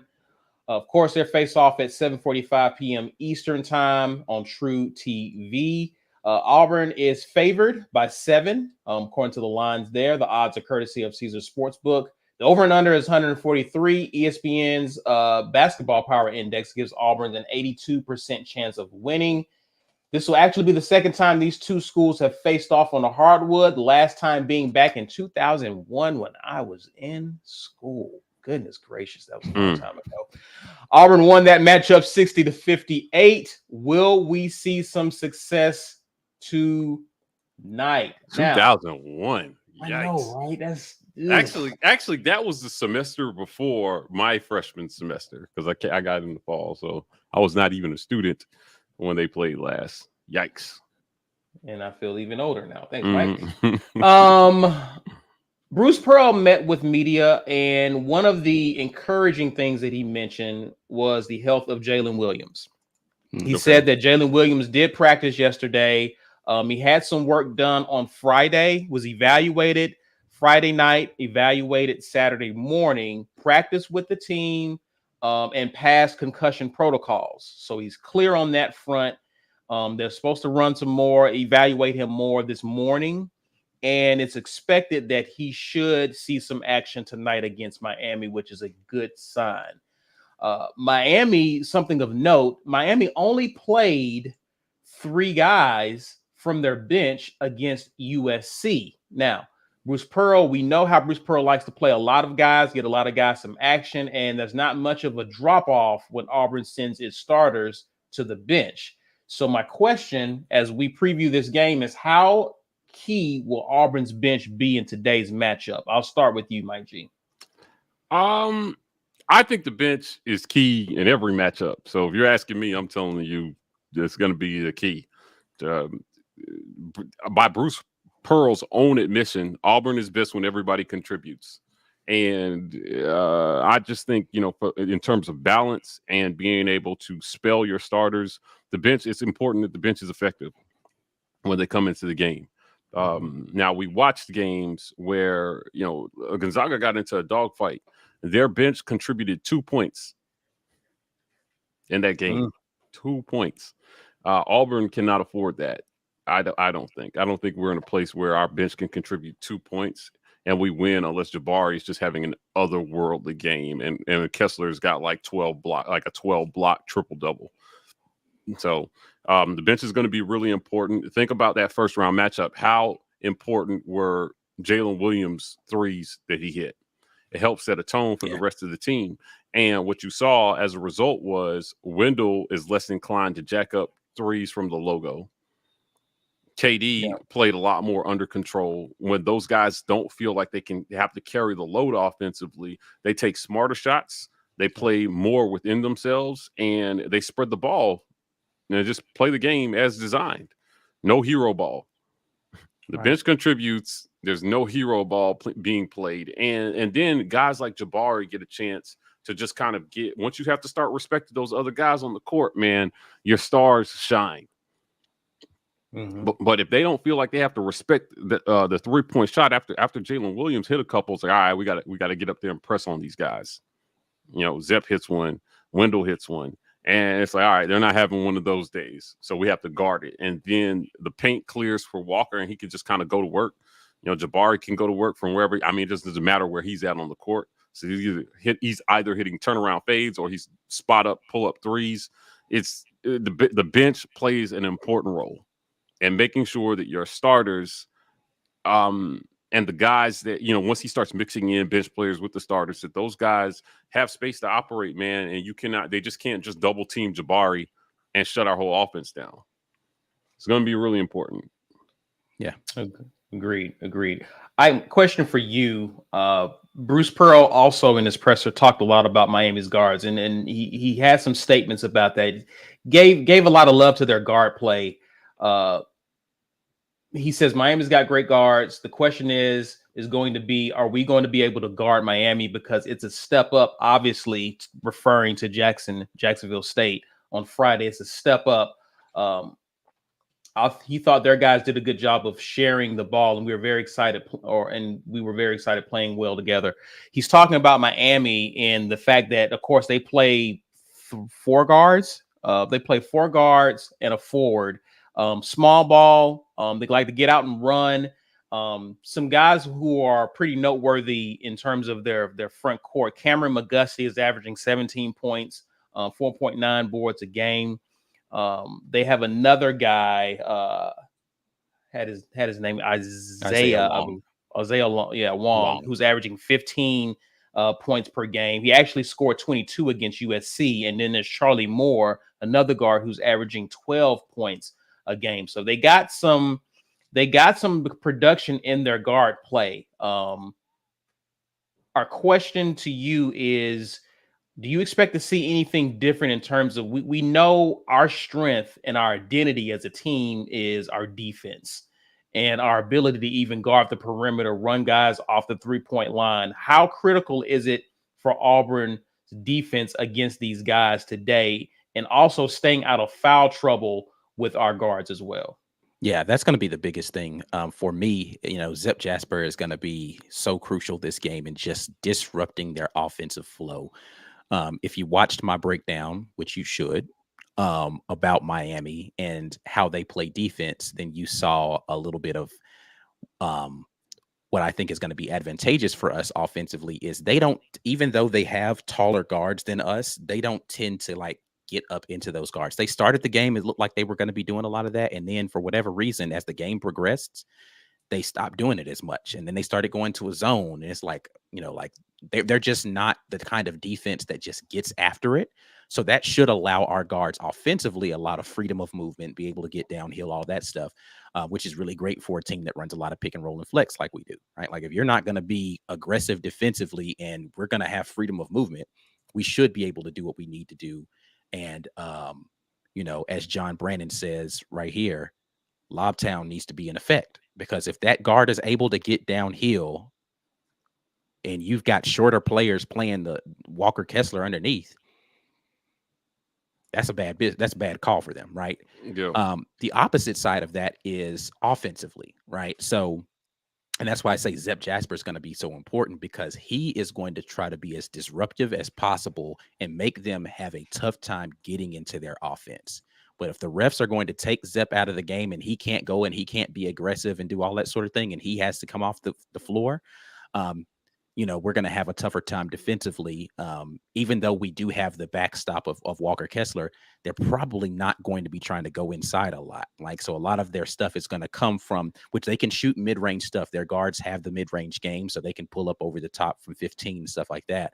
Of course, they face off at 7:45 p.m. Eastern time on True TV. Auburn is favored by 7, according to the lines there. The odds are courtesy of Caesars Sportsbook. The over and under is 143. ESPN's Basketball Power Index gives Auburn an 82% chance of winning. This will actually be the second time these two schools have faced off on the hardwood, the last time being back in 2001 when I was in school. Goodness gracious, that was a long time ago. Auburn won that matchup 60-58. Will we see some success tonight? 2001. Yikes. I know, right? That's actually that was the semester before my freshman semester because I got in the fall, so I was not even a student when they played last. Yikes. And I feel even older now. Thanks, Mike. Bruce Pearl met with media, and one of the encouraging things that he mentioned was the health of Jalen Williams. He said that Jalen Williams did practice yesterday. He had some work done on Friday, was evaluated Friday night, evaluated Saturday morning, practiced with the team, and passed concussion protocols. So he's clear on that front. They're supposed to run some more, evaluate him more this morning. And it's expected that he should see some action tonight against Miami, which is a good sign. Miami, something of note, Miami only played 3 guys from their bench against USC. Now, Bruce Pearl, we know how Bruce Pearl likes to play a lot of guys, get a lot of guys some action, and there's not much of a drop-off when Auburn sends its starters to the bench. So my question as we preview this game is how key will Auburn's bench be in today's matchup? I'll start with you, Mike G. I think the bench is key in every matchup. So if you're asking me, I'm telling you it's going to be the key. By Bruce Pearl's own admission, Auburn is best when everybody contributes. And I just think, in terms of balance and being able to spell your starters, the bench, it's important that the bench is effective when they come into the game. Now, we watched games where, Gonzaga got into a dogfight. Their bench contributed 2 points in that game. 2 points. Auburn cannot afford that. I don't think. I don't think we're in a place where our bench can contribute 2 points and we win unless Jabari is just having an otherworldly game and Kessler's got like a 12 block triple-double. So the bench is going to be really important. Think about that first round matchup. How important were Jalen Williams' threes that he hit? It helps set a tone for the rest of the team. And what you saw as a result was Wendell is less inclined to jack up threes from the logo. KD played a lot more under control. When those guys don't feel like they have to carry the load offensively, they take smarter shots. They play more within themselves, and they spread the ball. And just play the game as designed. No hero ball. The bench contributes. There's no hero ball being played. And then guys like Jabari get a chance to just kind of once you have to start respecting those other guys on the court, man, your stars shine. Mhm. But if they don't feel like they have to respect the 3-point shot after Jalen Williams hit a couple, it's like, all right, we got to get up there and press on these guys. Zep hits one, Wendell hits one, and it's like, all right, they're not having one of those days, so we have to guard it. And then the paint clears for Walker, and he can just kind of go to work. Jabari can go to work from wherever. I mean, it just doesn't matter where he's at on the court. So he's either hitting turnaround fades or he's spot up, pull up threes. It's the bench plays an important role, and making sure that your starters, and the guys that, once he starts mixing in bench players with the starters, that those guys have space to operate, man. And they just can't just double team Jabari and shut our whole offense down. It's going to be really important. Yeah. Agreed. Question for you. Bruce Pearl also in his presser talked a lot about Miami's guards, and he had some statements about that. Gave a lot of love to their guard play. He says Miami's got great guards. The question is going to be, are we going to be able to guard Miami? Because it's a step up, obviously, referring to Jacksonville State on Friday. It's a step up. He thought their guys did a good job of sharing the ball, and we were very excited, playing well together. He's talking about Miami and the fact that, of course, they play 4 guards. They play 4 guards and a forward. Small ball. They like to get out and run. Some guys who are pretty noteworthy in terms of their front court. Cameron McGusty is averaging 17 points, 4.9 boards a game. They have another guy, had his name Isaiah Wong, who's averaging 15 points per game. He actually scored 22 against USC. And then there's Charlie Moore, another guard who's averaging 12 points a game. So they got some production in their guard play. Our question to you is, do you expect to see anything different in terms of, we know our strength and our identity as a team is our defense and our ability to even guard the perimeter, run guys off the 3-point line. How critical is it for Auburn's defense against these guys today, and also staying out of foul trouble with our guards as well? Yeah, that's going to be the biggest thing for me. Zep Jasper is going to be so crucial this game in just disrupting their offensive flow. If you watched my breakdown, which you should, about Miami and how they play defense, then you saw a little bit of what I think is going to be advantageous for us offensively is they don't, even though they have taller guards than us, they don't tend to get up into those guards. They started the game, it looked like they were going to be doing a lot of that. And then for whatever reason, as the game progressed, they stopped doing it as much. And then they started going to a zone. And it's they're just not the kind of defense that just gets after it. So that should allow our guards offensively a lot of freedom of movement, be able to get downhill, all that stuff, which is really great for a team that runs a lot of pick and roll and flex like we do, right? Like if you're not going to be aggressive defensively and we're going to have freedom of movement, we should be able to do what we need to do. And, as John Brandon says right here, Lobtown needs to be in effect, because if that guard is able to get downhill and you've got shorter players playing the Walker Kessler underneath, that's a bad call for them, right? Yeah. The opposite side of that is offensively, right? So, and that's why I say Zep Jasper is going to be so important, because he is going to try to be as disruptive as possible and make them have a tough time getting into their offense. But if the refs are going to take Zep out of the game and he can't go and he can't be aggressive and do all that sort of thing, and he has to come off the floor, we're going to have a tougher time defensively. Even though we do have the backstop of Walker Kessler, they're probably not going to be trying to go inside a lot. So a lot of their stuff is going to come from, which they can shoot mid-range stuff. Their guards have the mid-range game, so they can pull up over the top from 15 and stuff like that.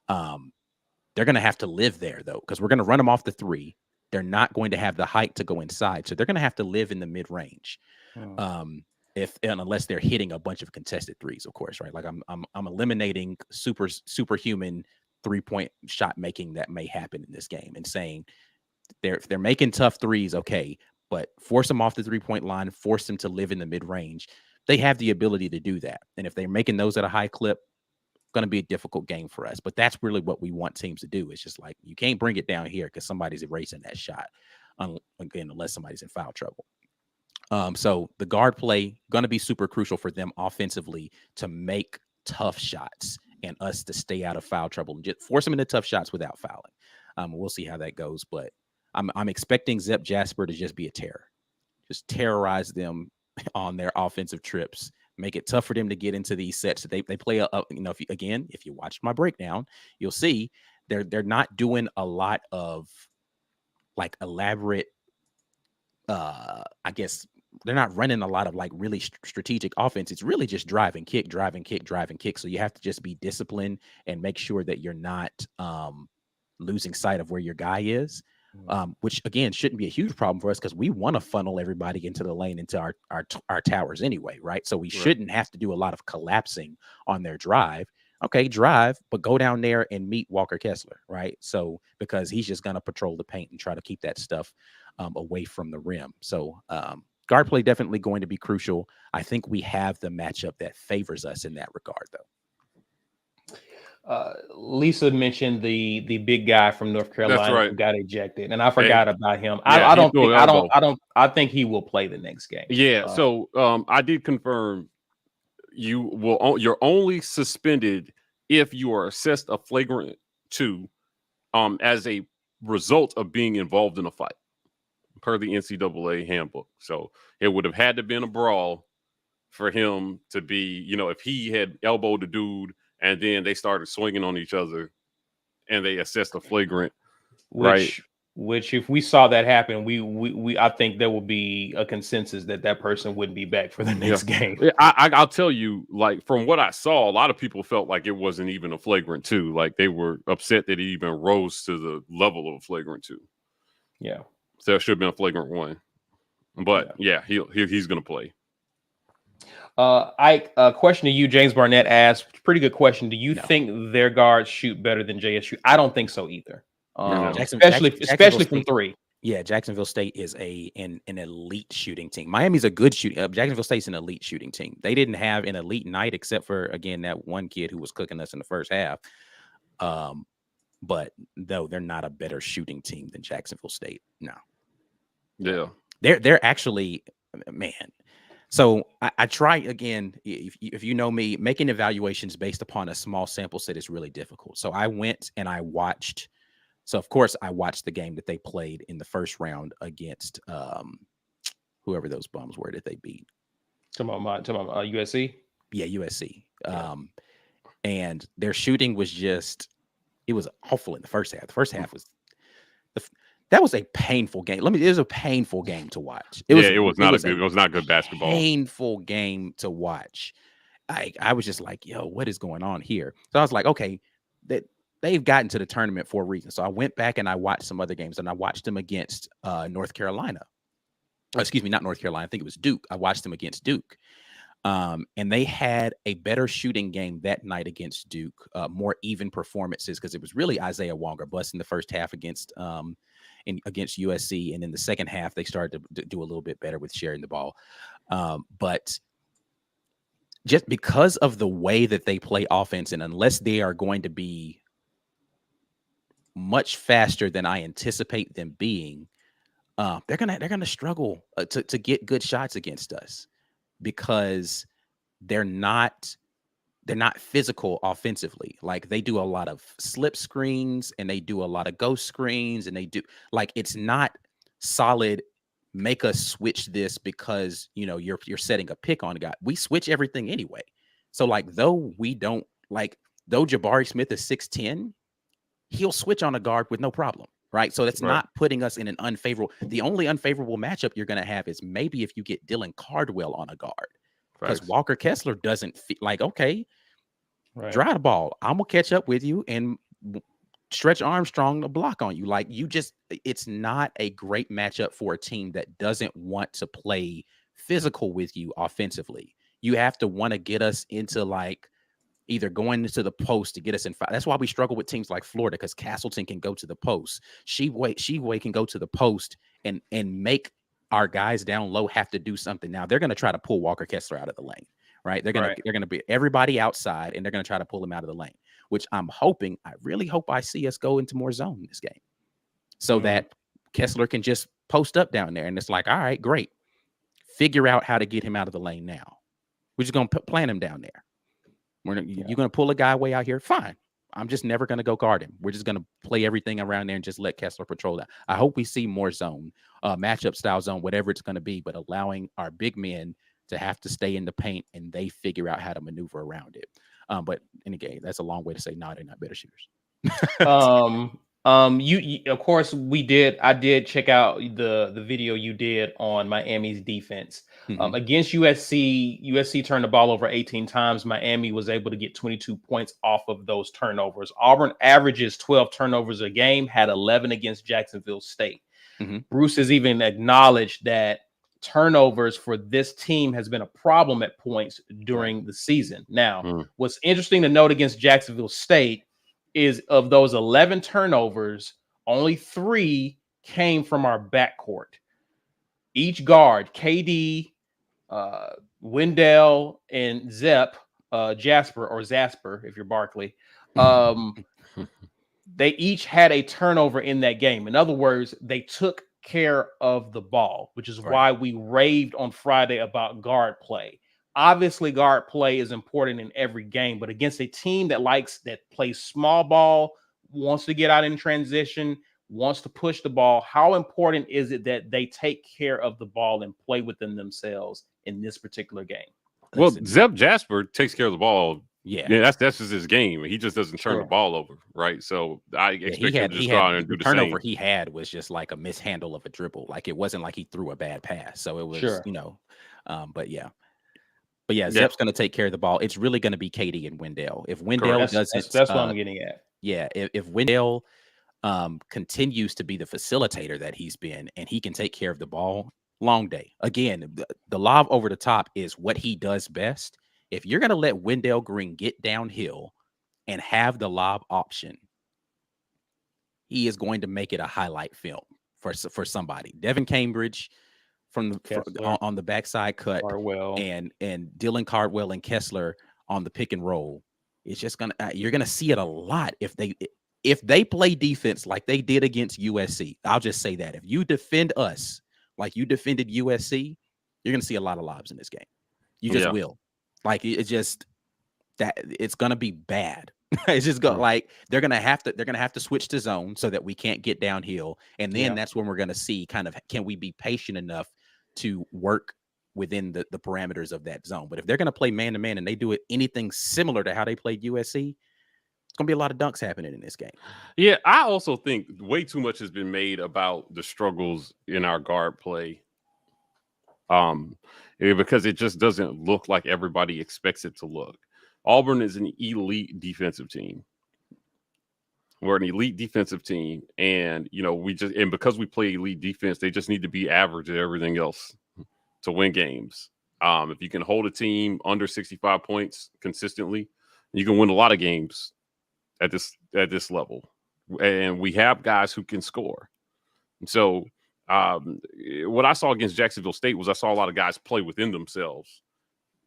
They're going to have to live there, though, because we're going to run them off the 3. They're not going to have the height to go inside, so they're going to have to live in the mid-range. Unless they're hitting a bunch of contested threes, of course, right? Like I'm eliminating superhuman 3-point shot making that may happen in this game, and saying if they're making tough threes, okay, but force them off the 3-point line, force them to live in the mid-range. They have the ability to do that, and if they're making those at a high clip, going to be a difficult game for us. But that's really what we want teams to do. It's just you can't bring it down here because somebody's erasing that shot, again, unless somebody's in foul trouble. So the guard play going to be super crucial for them offensively to make tough shots and us to stay out of foul trouble and just force them into tough shots without fouling. We'll see how that goes, but I'm expecting Zep Jasper to just be a terror, just terrorize them on their offensive trips, make it tough for them to get into these sets. They play if you watched my breakdown, you'll see they're not doing a lot of like elaborate. I guess they're not running a lot of like really strategic offense. It's really just drive and kick, drive and kick, drive and kick. So you have to just be disciplined and make sure that you're not losing sight of where your guy is, which again shouldn't be a huge problem for us because we want to funnel everybody into the lane into our towers anyway, right? So we shouldn't have to do a lot of collapsing on their drive. Okay, drive, but go down there and meet Walker Kessler, right? So because he's just going to patrol the paint and try to keep that stuff away from the rim. So guard play definitely going to be crucial. I think we have the matchup that favors us in that regard, though. Lisa mentioned the big guy from North Carolina who got ejected, and I forgot about him. Yeah, I think he will play the next game. Yeah. So I did confirm you're only suspended if you are assessed a flagrant 2 as a result of being involved in a fight per the NCAA handbook. So it would have had to been a brawl for him to be, if he had elbowed the dude and then they started swinging on each other and they assessed a flagrant, Which if we saw that happen, I think there will be a consensus that person wouldn't be back for the next game. I'll tell you, like from what I saw, a lot of people felt like it wasn't even a flagrant 2. Like they were upset that he even rose to the level of a flagrant 2. Yeah. So it should have been a flagrant 1. But he's going to play. Ike, a question to you. James Barnett asked, pretty good question. Do you think their guards shoot better than JSU? I don't think so either. Especially from 3. Yeah, Jacksonville State is an elite shooting team. Miami's a good shooting. Jacksonville State's an elite shooting team. They didn't have an elite night except for, again, that one kid who was cooking us in the first half. But no, they're not a better shooting team than Jacksonville State. No. Yeah. They're actually, man. So I try, again, if you know me, making evaluations based upon a small sample set is really difficult. So I went and I watched. So, of course, I watched the game that they played in the first round against whoever those bums were that they beat. Talking about USC? Yeah, USC. Yeah. And their shooting was it was awful in the first half. The first half that was a painful game. It was a painful game to watch. It was not good basketball. Painful game to watch. I was just like, yo, what is going on here? So I was like, okay, they've gotten to the tournament for a reason. So I went back and I watched some other games, and I watched them against North Carolina. Excuse me, not North Carolina. I think it was Duke. I watched them against Duke. And they had a better shooting game that night against Duke, more even performances, because it was really Isaiah Wonger busting the first half against USC. And in the second half, they started to do a little bit better with sharing the ball. But just because of the way that they play offense, and unless they are going to be much faster than I anticipate them being, they're gonna struggle to get good shots against us because they're not physical offensively. Like they do a lot of slip screens and they do a lot of ghost screens, and they do it's not solid. Make us switch this because you're setting a pick on a guy. We switch everything anyway. So though Jabari Smith is 6'10", he'll switch on a guard with no problem, right? So that's not putting us in an unfavorable. The only unfavorable matchup you're going to have is maybe if you get Dylan Cardwell on a guard, because Walker Kessler doesn't feel okay. Right. Drive the ball. I'm gonna catch up with you and Stretch Armstrong to block on you. It's not a great matchup for a team that doesn't want to play physical with you offensively. You have to want to get us into either going into the post to get us in fight. That's why we struggle with teams like Florida, because Castleton can go to the post. Sheveway can go to the post and make our guys down low have to do something. Now they're going to try to pull Walker Kessler out of the lane, right? They're going to be everybody outside, and they're going to try to pull him out of the lane, which I really hope I see us go into more zone in this game so that Kessler can just post up down there. And it's all right, great. figure out how to get him out of the lane now. We're just going to plant him down there. You're going to pull a guy way out here. Fine. I'm just never going to go guard him. We're just going to play everything around there and just let Kessler patrol that. I hope we see more zone, matchup style zone, whatever it's going to be, but allowing our big men to have to stay in the paint and they figure out how to maneuver around it. But in a game, that's a long way to say, no, they're not better shooters. You of course I did check out the video you did on Miami's defense. Against USC turned the ball over 18 times. Miami was able to get 22 points off of those turnovers. Auburn averages 12 turnovers a game, had 11 against Jacksonville State. Bruce has even acknowledged that turnovers for this team has been a problem at points during the season. Now, what's interesting to note against Jacksonville State is of those 11 turnovers, only 3 came from our backcourt. Each guard, KD, Wendell, and Jasper, if you're Barkley, they each had a turnover in that game. In other words, they took care of the ball, which is why we raved on Friday about guard play. Obviously, guard play is important in every game, but against a team that plays small ball, wants to get out in transition, wants to push the ball, how important is it that they take care of the ball and play within themselves in this particular game? Well, Zeb Jasper takes care of the ball. Yeah, that's just his game. He just doesn't turn the ball over, right? So I expect him to just go out and do the turnover same. He had was just like a mishandle of a dribble. Like it wasn't like he threw a bad pass. So it was, but yeah. But yeah, Zep's going to take care of the ball. It's really going to be KD and Wendell. If Wendell doesn't, that's what I'm getting at. Yeah, if Wendell continues to be the facilitator that he's been, and he can take care of the ball, long day. Again, the lob over the top is what he does best. If you're going to let Wendell Green get downhill and have the lob option, he is going to make it a highlight film for somebody. Devin Cambridge on the backside cut, and Dylan Cardwell and Kessler on the pick and roll. It's just you're gonna see it a lot if they play defense like they did against USC. I'll just say that if you defend us like you defended USC, you're gonna see a lot of lobs in this game. You just will. Like it's just that it's gonna be bad. It's just like they're gonna have to switch to zone so that we can't get downhill, and then that's when we're gonna see kind of can we be patient enough to work within the parameters of that zone. But if they're gonna play man to man and they do it anything similar to how they played USC, it's gonna be a lot of dunks happening in this game. Yeah, I also think way too much has been made about the struggles in our guard play. Because it just doesn't look like everybody expects it to look. Auburn is an elite defensive team. We're an elite defensive team, and because we play elite defense, they just need to be average at everything else to win games. If you can hold a team under 65 points consistently, you can win a lot of games at this level. And we have guys who can score. So what I saw against Jacksonville State was I saw a lot of guys play within themselves.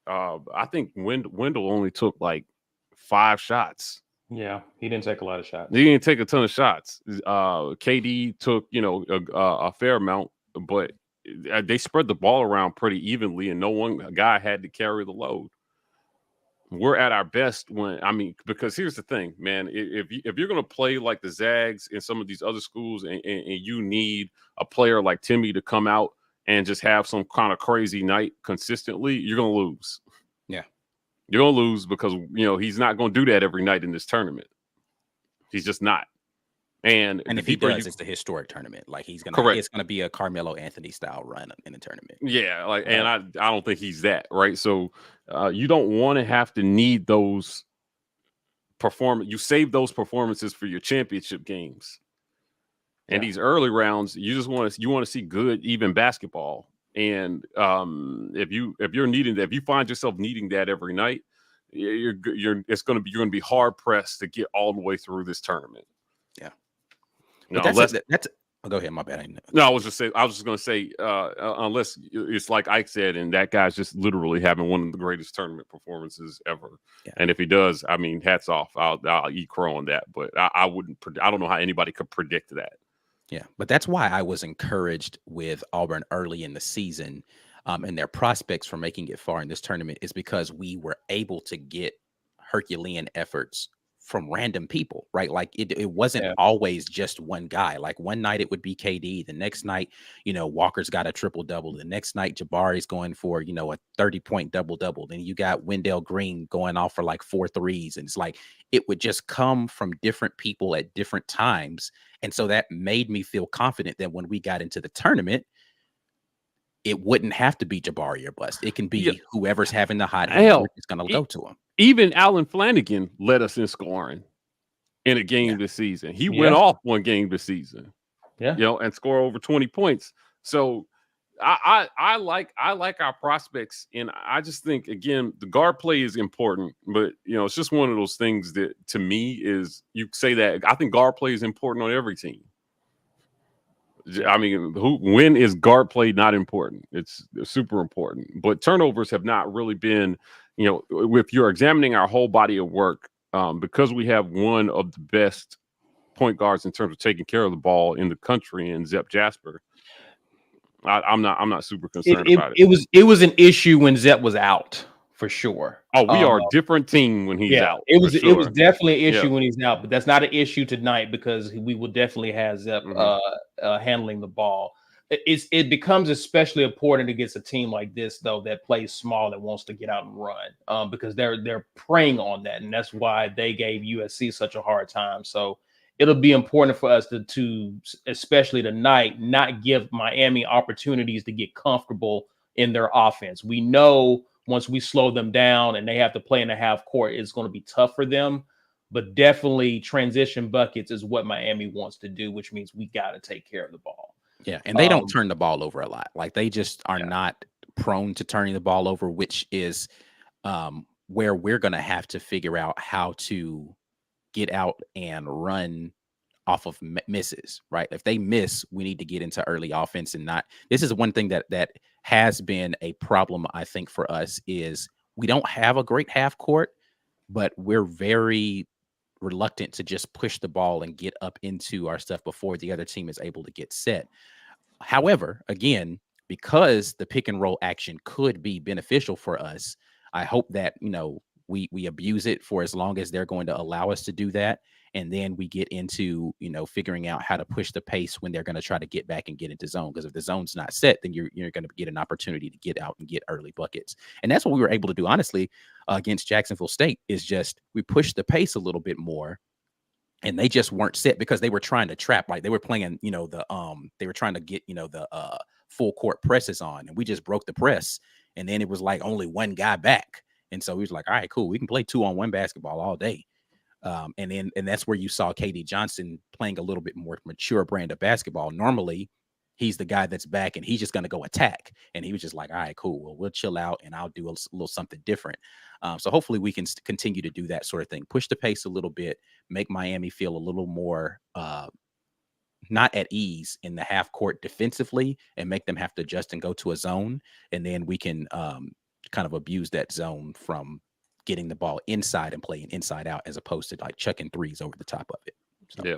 I think Wendell only took like 5 shots. Yeah, he didn't take a lot of shots. He didn't take a ton of shots. KD took, a fair amount, but they spread the ball around pretty evenly, and no one guy had to carry the load. We're at our best because here's the thing, man. If you're going to play like the Zags in some of these other schools and you need a player like Timmy to come out and just have some kind of crazy night consistently, you're going to lose. Yeah. You're going to lose because, he's not going to do that every night in this tournament. He's just not. And if he does, it's the historic tournament. Like it's going to be a Carmelo Anthony style run in the tournament. Yeah, and I don't think he's that, right? So you don't want to have to need those you save those performances for your championship games. And these early rounds, you just want to see good, even basketball. And if you find yourself needing that every night, you're going to be hard pressed to get all the way through this tournament. Yeah. No, go ahead. My bad. No, I was just going to say, unless it's like Ike said, and that guy's just literally having one of the greatest tournament performances ever. Yeah. And if he does, hats off. I'll eat crow on that. But I wouldn't. I don't know how anybody could predict that. Yeah, but that's why I was encouraged with Auburn early in the season. and their prospects for making it far in this tournament is because we were able to get Herculean efforts from random people, right? Like it wasn't always just one guy. Like one night it would be KD. The next night, Walker's got a triple double. The next night, Jabari's going for, a 30-point double double. Then you got Wendell Green going off for like 4 threes. And it's like, it would just come from different people at different times. And so that made me feel confident that when we got into the tournament, it wouldn't have to be Jabari or bust. It can be whoever's having the hot hand. We're just going to go to him. Even Allen Flanagan led us in scoring in a game this season. He went off one game this season, and score over 20 points. So I like our prospects, and I just think, again, the guard play is important, but it's just one of those things that to me is, you say that I think guard play is important on every team. I mean, when is guard play not important? It's super important, but turnovers have not really been. If you're examining our whole body of work, because we have one of the best point guards in terms of taking care of the ball in the country, in Zep Jasper, I'm not super concerned about it. It was an issue when Zep was out, for sure. Oh, we are a different team when he's out. It was definitely an issue when he's out, but that's not an issue tonight because we will definitely have Zep handling the ball. It becomes especially important against a team like this, though, that plays small, that wants to get out and run, because they're preying on that, and that's why they gave USC such a hard time. So it'll be important for us to especially tonight, not give Miami opportunities to get comfortable in their offense. We know once we slow them down and they have to play in the half court, it's going to be tough for them. But definitely transition buckets is what Miami wants to do, which means we got to take care of the ball. Yeah, and they don't turn the ball over a lot. Like, they just are not prone to turning the ball over, which is where we're going to have to figure out how to get out and run off of misses, right? If they miss, we need to get into early offense and not. This is one thing that has been a problem, I think, for us, is we don't have a great half court, but we're very reluctant to just push the ball and get up into our stuff before the other team is able to get set. However, again, because the pick and roll action could be beneficial for us, I hope that, we abuse it for as long as they're going to allow us to do that. And then we get into, figuring out how to push the pace when they're going to try to get back and get into zone. Because if the zone's not set, then you're going to get an opportunity to get out and get early buckets. And that's what we were able to do, honestly, against Jacksonville State, is just we pushed the pace a little bit more. And they just weren't set because they were trying to trap, like they were playing, they were trying to get, the full court presses on, and we just broke the press. And then it was like only one guy back. And so we was like, all right, cool. We can play 2-on-1 basketball all day. And that's where you saw KD Johnson playing a little bit more mature brand of basketball. Normally he's the guy that's back and he's just going to go attack. And he was just like, all right, cool. Well, we'll chill out and I'll do a little something different. So hopefully we can continue to do that sort of thing, push the pace a little bit, make Miami feel a little more not at ease in the half court defensively, and make them have to adjust and go to a zone. And then we can kind of abuse that zone from getting the ball inside and playing inside out, as opposed to like chucking threes over the top of it. So. Yeah.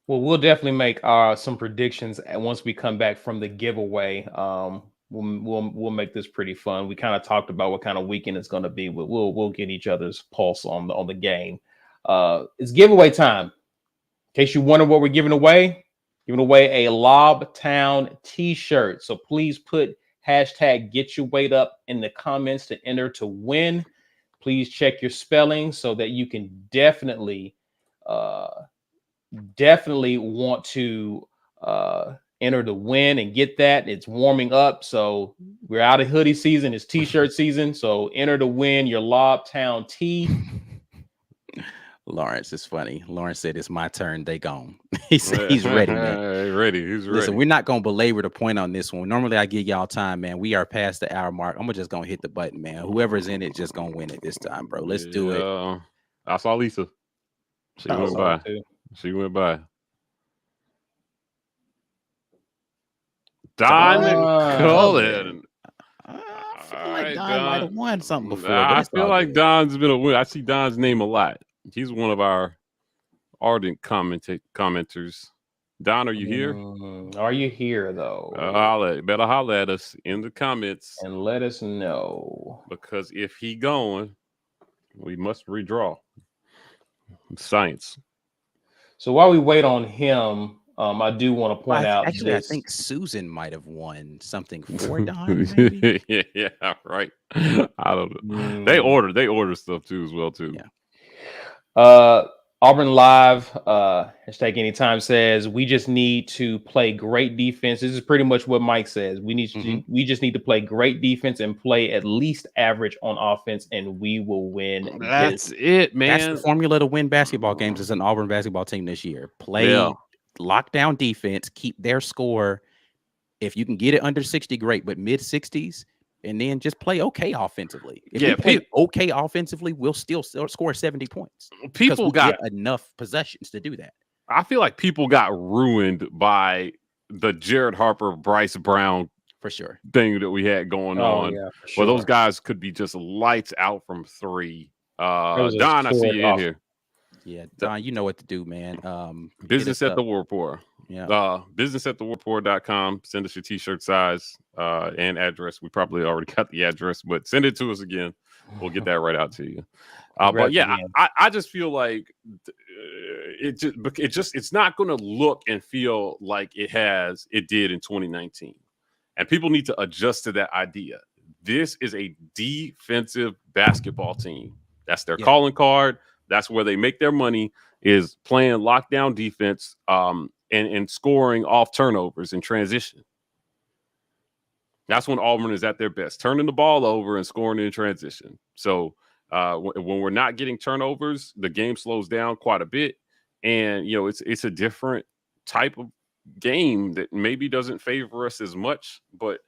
Well, we'll definitely make some predictions once we come back from the giveaway. We'll make this pretty fun. We kind of talked about what kind of weekend it's going to be, but we'll get each other's pulse on the game. It's giveaway time. In case you wonder what we're giving away a Lobtown t-shirt. So please put hashtag get your weight up in the comments to enter to win. Please check your spelling so that you can definitely want to enter to win and get that. It's warming up, so we're out of hoodie season. It's t-shirt season, so enter to win your Lobtown tee. Lawrence is funny. Lawrence said, it's my turn. They gone. He's ready, man. He's ready. Listen, we're not going to belabor the point on this one. Normally I give y'all time, man. We are past the hour mark. I'm just going to hit the button, man. Whoever's in it just going to win it this time, bro. Let's do it. I saw Lisa. She went by. She went by. Don Cullen. I feel like Don might have won something before. I feel like Don's been a win. I see Don's name a lot. He's one of our ardent commenters. Don, are you here? Are you here though? Better holler at us in the comments and let us know. Because if he going, we must redraw. Science. So while we wait on him, I do want to point out. Actually, this. I think Susan might have won something for Don. Maybe. Yeah, right. I don't know. They order stuff too as well too. Yeah. Auburn Live hashtag anytime says we just need to play great defense. This is pretty much what Mike says. We just need to play great defense and play at least average on offense, and we will win. That's it, man. That's the formula to win basketball games as an Auburn basketball team this year. Play lockdown defense, keep their score. If you can get it under 60, great, but mid 60s. And then just play okay offensively. If we play okay offensively, we'll still score 70 points. People got enough possessions to do that. I feel like people got ruined by the Jared Harper, Bryce Brown for sure thing that we had going on. Yeah, for sure. Well, those guys could be just lights out from three. Don, I see you in here. Yeah, Don, you know what to do, man. Business at the War Rapport. Yeah. Business at thewarrapport.com. Send us your t-shirt size and address. We probably already got the address, but send it to us again. We'll get that right out to you. But yeah, I just feel like it's not going to look and feel like it did in 2019. And people need to adjust to that idea. This is a defensive basketball team. That's their calling card. That's where they make their money, is playing lockdown defense and scoring off turnovers and transition. That's when Auburn is at their best, turning the ball over and scoring in transition. So when we're not getting turnovers, the game slows down quite a bit. And, it's a different type of game that maybe doesn't favor us as much. But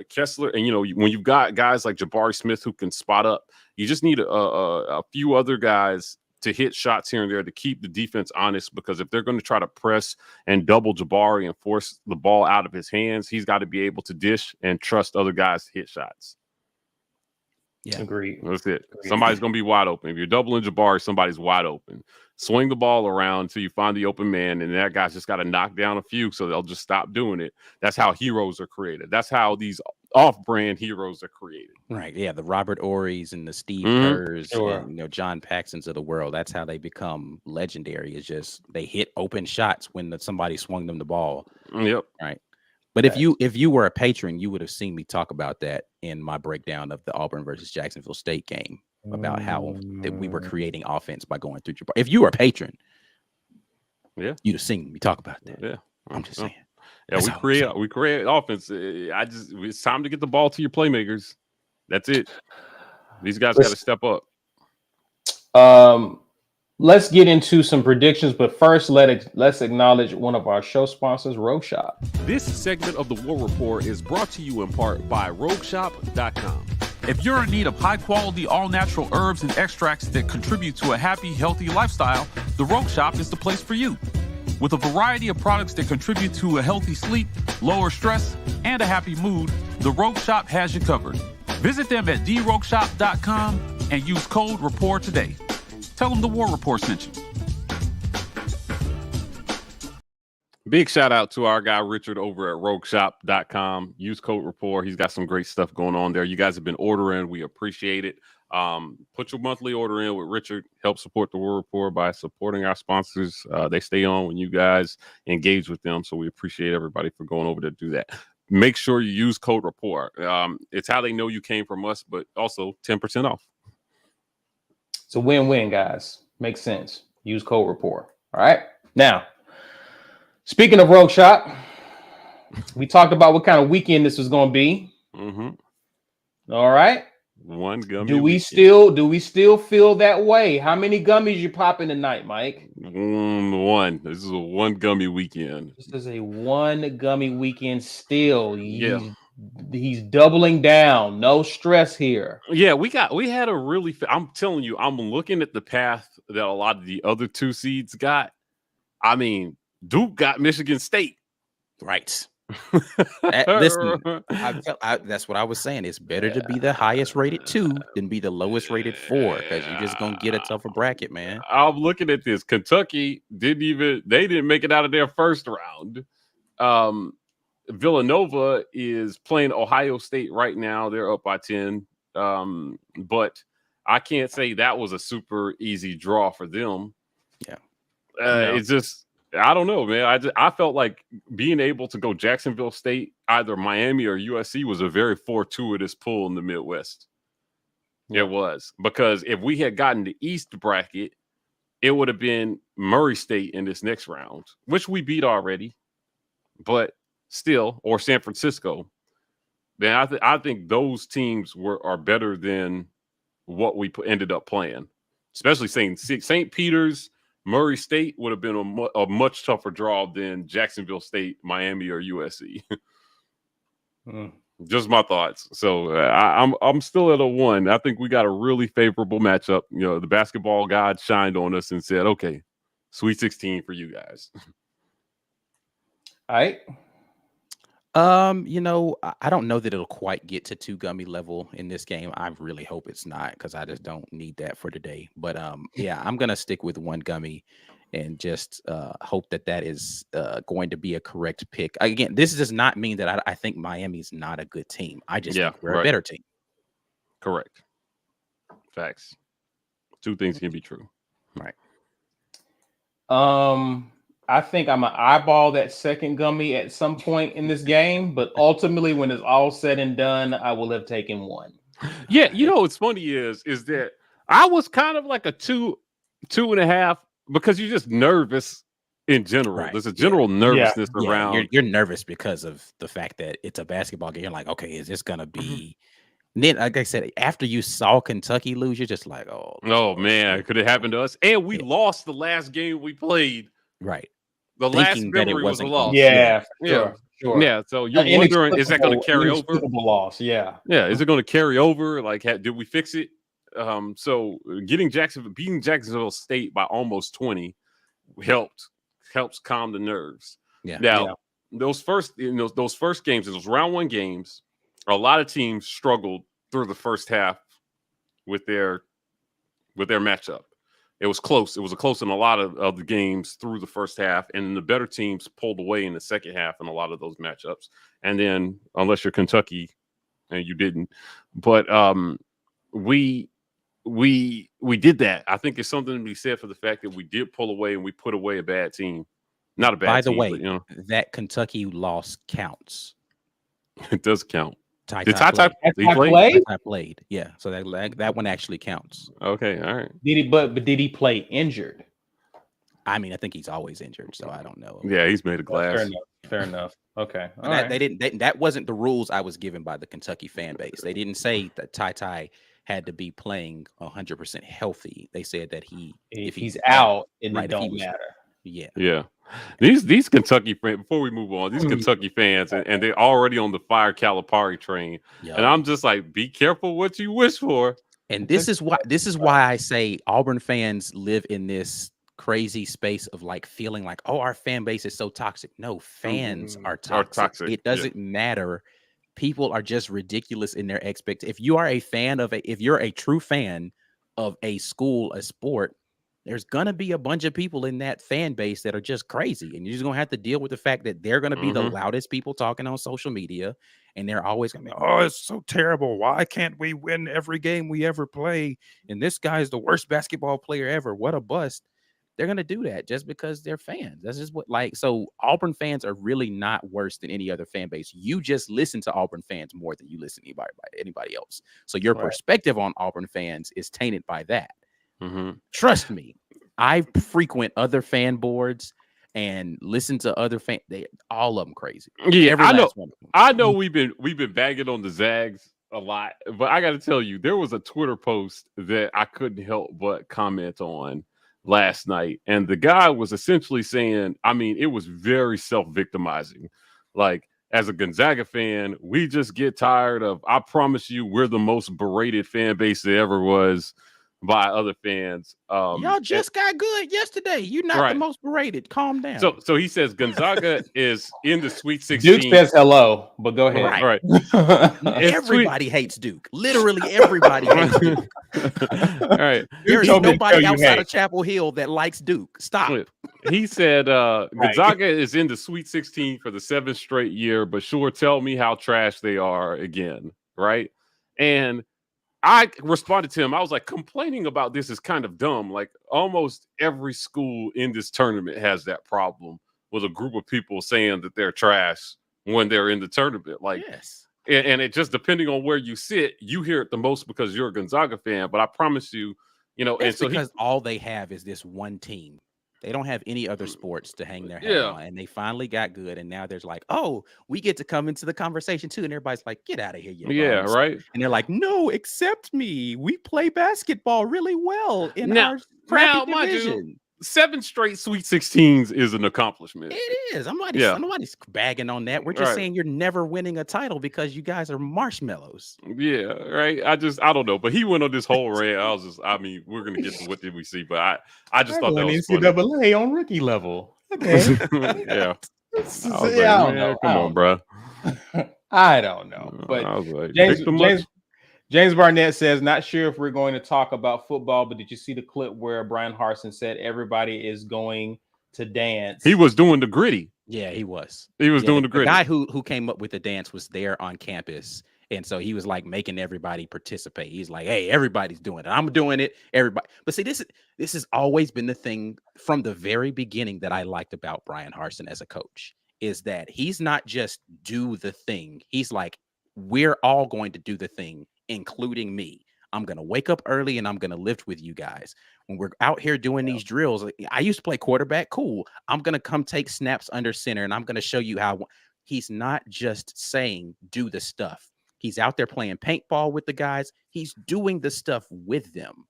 Kessler, and, when you've got guys like Jabari Smith who can spot up, you just need a few other guys to hit shots here and there to keep the defense honest, because if they're going to try to press and double Jabari and force the ball out of his hands, he's got to be able to dish and trust other guys to hit shots. Yeah, agreed. That's it. Somebody's going to be wide open. If you're doubling Jabari, somebody's wide open. Swing the ball around until you find the open man, and that guy's just got to knock down a few so they'll just stop doing it. That's how heroes are created. That's how these off-brand heroes are created. Right. Yeah, the Robert Ory's and the Steve Kerrs and John Paxson's of the world. That's how they become legendary. Is just they hit open shots when somebody swung them the ball. Yep. Right. But if you were a patron, you would have seen me talk about that in my breakdown of the Auburn versus Jacksonville State game, about how that we were creating offense by going through Jabari. If you were a patron, you'd have seen me talk about that. Yeah, I'm just saying. Yeah, we create offense. It's time to get the ball to your playmakers. That's it. These guys got to step up. Let's get into some predictions, but first let's acknowledge one of our show sponsors, Rogue Shop. This segment of the War Rapport is brought to you in part by RogueShop.com. If you're in need of high-quality, all-natural herbs and extracts that contribute to a happy, healthy lifestyle, the Rogue Shop is the place for you. With a variety of products that contribute to a healthy sleep, lower stress, and a happy mood, the Rogue Shop has you covered. Visit them at therogueshop.com and use code RAPPORT today. Tell them the War Rapport sent you. Big shout out to our guy Richard over at RogueShop.com. Use code RAPPORT. He's got some great stuff going on there. You guys have been ordering. We appreciate it. Put your monthly order in with Richard. Help support the War Rapport by supporting our sponsors. They stay on when you guys engage with them. So we appreciate everybody for going over to do that. Make sure you use code RAPPORT. It's how they know you came from us, but also 10% off. It's a win-win, guys. Makes sense. Use code RAPPORT. All right. Now, speaking of Rogue Shop, we talked about what kind of weekend this was going to be. All right. One gummy. Do we still feel that way? How many gummies you popping tonight, Mike? One. This is a one gummy weekend. This is a one gummy weekend still. He's doubling down. No stress here. Yeah, we had a really. I'm telling you, I'm looking at the path that a lot of the other two seeds got. I mean, Duke got Michigan State. Right. Listen, that's what I was saying. It's better to be the highest rated 2 than be the lowest rated 4 because you're just gonna get a tougher bracket, man. I'm looking at this. Kentucky didn't make it out of their first round. Villanova is playing Ohio State right now. They're up by 10. But I can't say that was a super easy draw for them. Yeah. No. It's just, I don't know, man. I felt like being able to go Jacksonville State, either Miami or USC, was a very fortuitous pull in the Midwest. It was, because if we had gotten the East bracket, it would have been Murray State in this next round, which we beat already, but still, or San Francisco. Then I think those teams are better than what we ended up playing, especially saying St. Peter's, Murray State would have been a much tougher draw than Jacksonville State, Miami, or USC. Just my thoughts. So I'm still at a 1. I think we got a really favorable matchup. You know, the basketball god shined on us and said, "Okay, Sweet 16 for you guys." All right. You know, I don't know that it'll quite get to 2 gummy level in this game. I really hope it's not, because I just don't need that for today. But yeah, I'm gonna stick with 1 gummy and just hope that is going to be a correct pick. Again, this does not mean that I think Miami's not a good team. I just think we're a better team. Correct. Facts. 2 things can be true. Right. I think I'm gonna eyeball that second gummy at some point in this game, but ultimately, when it's all said and done, I will have taken 1. Yeah, you know what's funny is that I was kind of like a 2.5, because you're just nervous in general. Right. There's a general nervousness around. You're nervous because of the fact that it's a basketball game. You're like, okay, is this gonna be? Then, like I said, after you saw Kentucky lose, you're just like, oh man, could it happen to us? And we lost the last game we played. Right. The last memory was a loss. Yeah. Sure. Yeah. So you're wondering, is that going to carry over? Loss. Yeah. Yeah. Is it going to carry over? Like, did we fix it? So beating Jacksonville State by almost 20 helps calm the nerves. Yeah. Now, those first games, those round 1 games, a lot of teams struggled through the first half with their matchup. It was close. It was close in a lot of the games through the first half, and the better teams pulled away in the second half in a lot of those matchups. And then, unless you're Kentucky, and you didn't, but we did that. I think it's something to be said for the fact that we did pull away and we put away a bad team. Not a bad team. By the way, but, that Kentucky loss counts. It does count. Did Ty played? Yeah, so that one actually counts. Okay, all right. Did he play injured? I mean, I think he's always injured, so I don't know. Yeah, he's made of glass. Fair enough. Okay, that wasn't the rules I was given by the Kentucky fan base. They didn't say that Ty had to be playing 100% healthy. They said that if he's out, it don't matter. Yeah. These Kentucky fans, before we move on, these Kentucky fans, and they're already on the fire Calipari train. Yep. And I'm just like, be careful what you wish for. And this is why I say Auburn fans live in this crazy space of like feeling like, oh, our fan base is so toxic. No, fans are toxic. It doesn't matter. People are just ridiculous in their expectations. If you are a fan if you're a true fan of a school, a sport, there's going to be a bunch of people in that fan base that are just crazy. And you're just going to have to deal with the fact that they're going to be the loudest people talking on social media. And they're always going to be, oh, it's so terrible. Why can't we win every game we ever play? And this guy is the worst basketball player ever. What a bust. They're going to do that just because they're fans. That's just so Auburn fans are really not worse than any other fan base. You just listen to Auburn fans more than you listen to anybody else. So your perspective on Auburn fans is tainted by that. Trust me, I frequent other fan boards and listen to other fans. All of them crazy. Yeah, I know we've been bagging on the Zags a lot, but I got to tell you, there was a Twitter post that I couldn't help but comment on last night, and the guy was essentially saying, I mean, it was very self-victimizing. Like, as a Gonzaga fan, we just get tired of, I promise you, we're the most berated fan base there ever was. by other fans. Y'all just got good yesterday. You're not the most berated. Calm down. So he says Gonzaga is in the Sweet 16. Duke says hello, but go ahead. Right. Everybody hates Duke. Literally everybody hates Duke. All right. There's nobody outside of Chapel Hill that likes Duke. Stop. He said Gonzaga is in the Sweet 16 for the 7th straight year, but sure, tell me how trash they are again. Right. And I responded to him. I was like, complaining about this is kind of dumb. Like almost every school in this tournament has that problem with a group of people saying that they're trash when they're in the tournament. Like, yes. And it just depending on where you sit, you hear it the most because you're a Gonzaga fan. But I promise you, it's and so because all they have is this one team. They don't have any other sports to hang their hat on. And they finally got good. And now there's like, oh, we get to come into the conversation too. And everybody's like, get out of here. Right. And they're like, no, accept me. We play basketball really well in our crappy division. 7 straight Sweet 16s is an accomplishment. It is. Nobody's bagging on that. We're just saying you're never winning a title because you guys are marshmallows. Yeah, right. I don't know. But he went on this whole rant. We're gonna get to what did we see, but I just thought that was NCAA on rookie level. Okay. Yeah. I don't know. Come on, bro. I don't know. But I was like, James Barnett says, not sure if we're going to talk about football, but did you see the clip where Brian Harsin said everybody is going to dance? He was doing the gritty. Yeah, he was. He was doing the gritty. The guy who came up with the dance was there on campus. And so he was like making everybody participate. He's like, hey, everybody's doing it. I'm doing it. Everybody. But see, this has always been the thing from the very beginning that I liked about Brian Harsin as a coach, is that he's not just do the thing. He's like, we're all going to do the thing, including me. I'm going to wake up early and I'm going to lift with you guys. When we're out here doing these drills, I used to play quarterback. Cool. I'm going to come take snaps under center and I'm going to show you how. He's not just saying do the stuff. He's out there playing paintball with the guys. He's doing the stuff with them.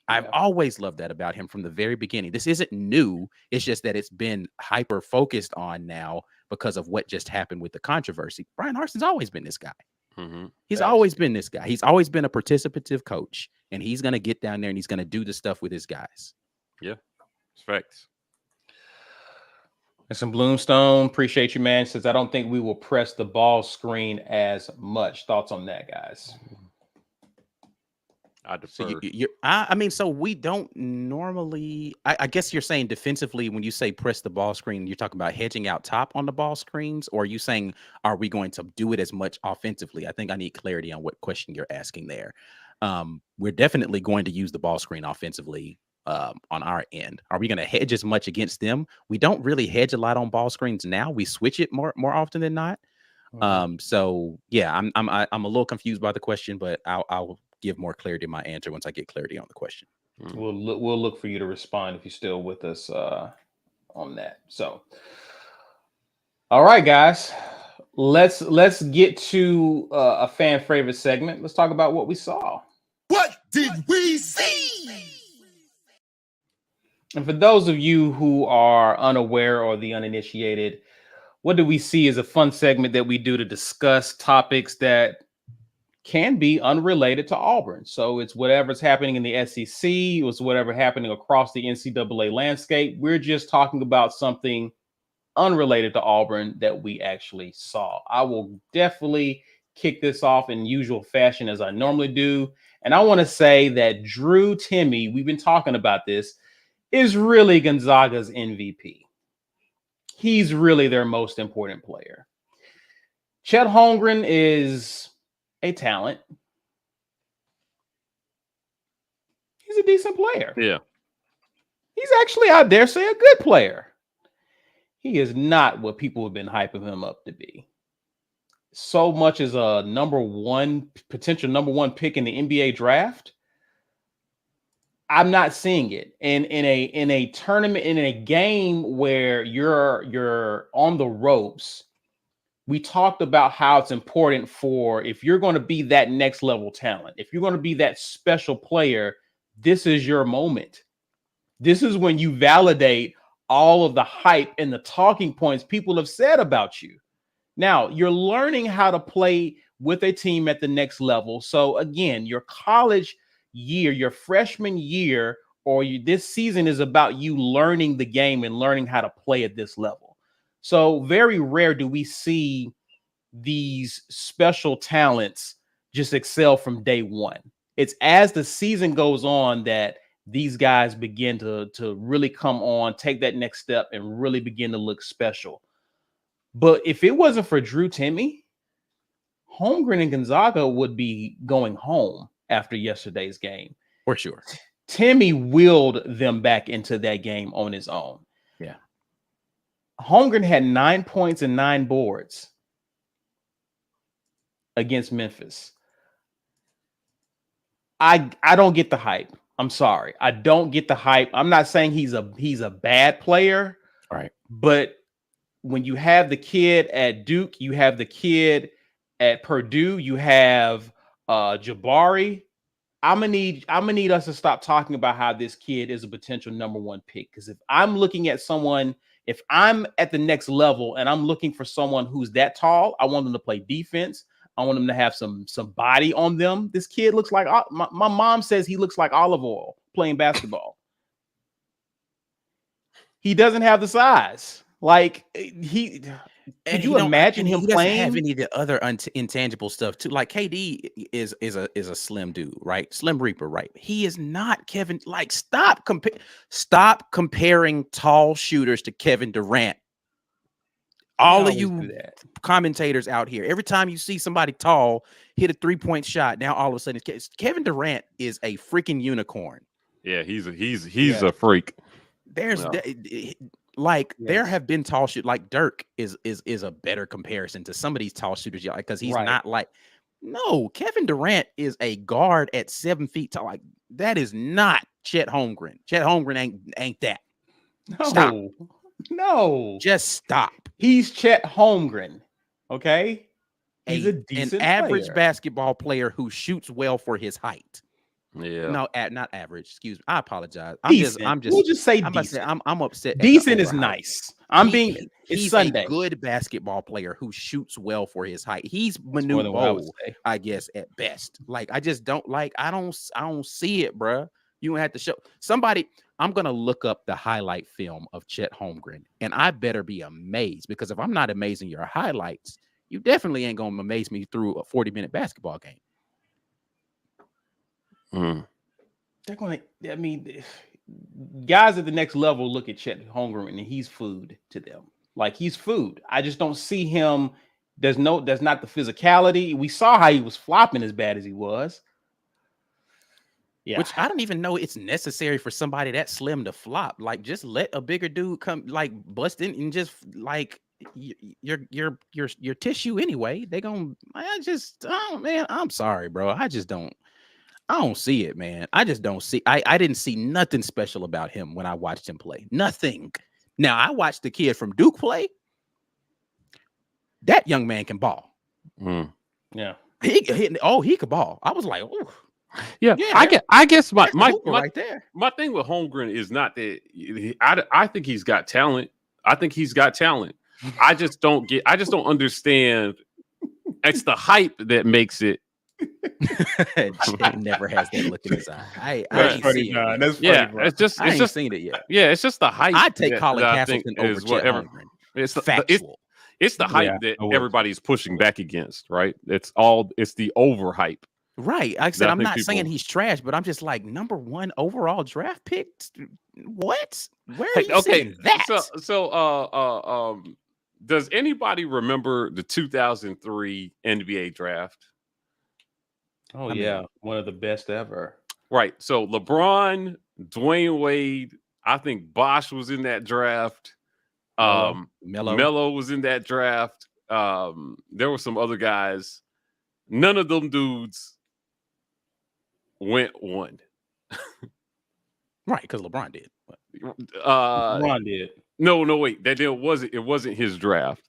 I've always loved that about him from the very beginning. This isn't new. It's just that it's been hyper focused on now because of what just happened with the controversy. Brian Harsin's always been this guy. Mm-hmm. He's always been this guy. He's always been a participative coach, and he's going to get down there and he's going to do the stuff with his guys. Yeah, it's facts. And some Bloomstone, appreciate you, man. Says, I don't think we will press the ball screen as much. Thoughts on that, guys? I defer. So so we don't normally. I guess you're saying defensively when you say press the ball screen, you're talking about hedging out top on the ball screens, or are you saying are we going to do it as much offensively? I think I need clarity on what question you're asking there. We're definitely going to use the ball screen offensively on our end. Are we going to hedge as much against them? We don't really hedge a lot on ball screens now. We switch it more often than not. So yeah, I'm a little confused by the question, but I'll give more clarity in my answer once I get clarity on the question. We'll look for you to respond if you're still with us on that. So, all right, guys, let's get to a fan favorite segment. Let's talk about what we saw. What did we see? And for those of you who are unaware or the uninitiated, what do we see is a fun segment that we do to discuss topics that can be unrelated to Auburn. So it's whatever's happening in the SEC, it's whatever happening across the NCAA landscape. We're just talking about something unrelated to Auburn that we actually saw. I will definitely kick this off in usual fashion as I normally do. And I want to say that Drew Timme, we've been talking about this, is really Gonzaga's MVP. He's really their most important player. Chet Holmgren is a talent. He's a decent player. Yeah. He's actually, I dare say, a good player. He is not what people have been hyping him up to be. So much as a potential number one pick in the NBA draft, I'm not seeing it. And in a tournament, in a game where you're on the ropes, we talked about how it's important for, if you're going to be that next level talent, if you're going to be that special player, this is your moment. This is when you validate all of the hype and the talking points people have said about you. Now, you're learning how to play with a team at the next level. So again, your college, year, your freshman year, or this season is about you learning the game and learning how to play at this level. So very rare do we see these special talents just excel from day one. It's as the season goes on that these guys begin to really come on, take that next step, and really begin to look special. But if it wasn't for Drew Timme, Holmgren and Gonzaga would be going home after yesterday's game. For sure. Timme willed them back into that game on his own. Yeah. Holmgren had 9 points and 9 boards against Memphis. I don't get the hype. I'm sorry. I don't get the hype. I'm not saying he's a bad player. Right. But when you have the kid at Duke, you have the kid at Purdue, you have Jabari. I'm gonna need us to stop talking about how this kid is a potential number 1 pick. Because if I'm looking at someone, if I'm at the next level and I'm looking for someone who's that tall, I want them to play defense. I want them to have some body on them. This kid looks like my mom says he looks like olive oil playing basketball. He doesn't have the size. Like could you imagine him he playing? Doesn't have any of the other intangible stuff too. Like KD is a slim dude, right? Slim Reaper, right? He is not Kevin. Like stop comparing tall shooters to Kevin Durant. All of you commentators out here, every time you see somebody tall hit a 3-point shot, now all of a sudden Kevin Durant is a freaking unicorn. Yeah, he's a freak. There's there have been tall shooters like Dirk is a better comparison to some of these tall shooters, because he's not like Kevin Durant is a guard at 7 feet tall. Like that is not Chet Holmgren. Chet Holmgren ain't that. Stop. No, just stop. He's Chet Holmgren. Okay, he's a decent an average basketball player who shoots well for his height. Yeah. No, not average. Excuse me. I apologize. We'll just say decent. I'm upset. Decent is nice. It's Sunday. A good basketball player who shoots well for his height. He's Manu, I guess, at best. Like I just don't like. I don't see it, bruh. You have to show somebody. I'm gonna look up the highlight film of Chet Holmgren, and I better be amazed, because if I'm not amazing your highlights, you definitely ain't gonna amaze me through a 40-minute basketball game. They're going to, I mean, guys at the next level look at Chet Holmgren and he's food to them. Like he's food. I just don't see him. There's not the physicality. We saw how he was flopping as bad as he was. Yeah. Which I don't even know it's necessary for somebody that slim to flop. Like just let a bigger dude come like bust in and just like your tissue anyway. They gonna, I'm sorry, bro. I don't see it, man. I just don't see. I didn't see nothing special about him when I watched him play. Nothing. Now I watched the kid from Duke play. That young man can ball. Yeah. He could ball. I was like, oh. Yeah. I guess my right there. My thing with Holmgren is not that I think he's got talent. I just don't understand. It's the hype that makes it. Jay never has that look in his eye. That's funny, John. That's funny, yeah, bro. it's just seen it yet. Yeah, it's just the hype. I'd take Colin Castleton over Chet Holmgren. It's factual. It's the hype that everybody's pushing back against, right? It's the overhype. Right. Like I said, I'm not saying he's trash, but I'm just like #1 overall draft pick. What? Where are you seeing that? So does anybody remember the 2003 NBA draft? Oh, yeah. One of the best ever. Right. So LeBron, Dwayne Wade, I think Bosh was in that draft. Melo was in that draft. There were some other guys. None of them dudes went one. Right, because LeBron did. LeBron did. No, wait. It wasn't his draft.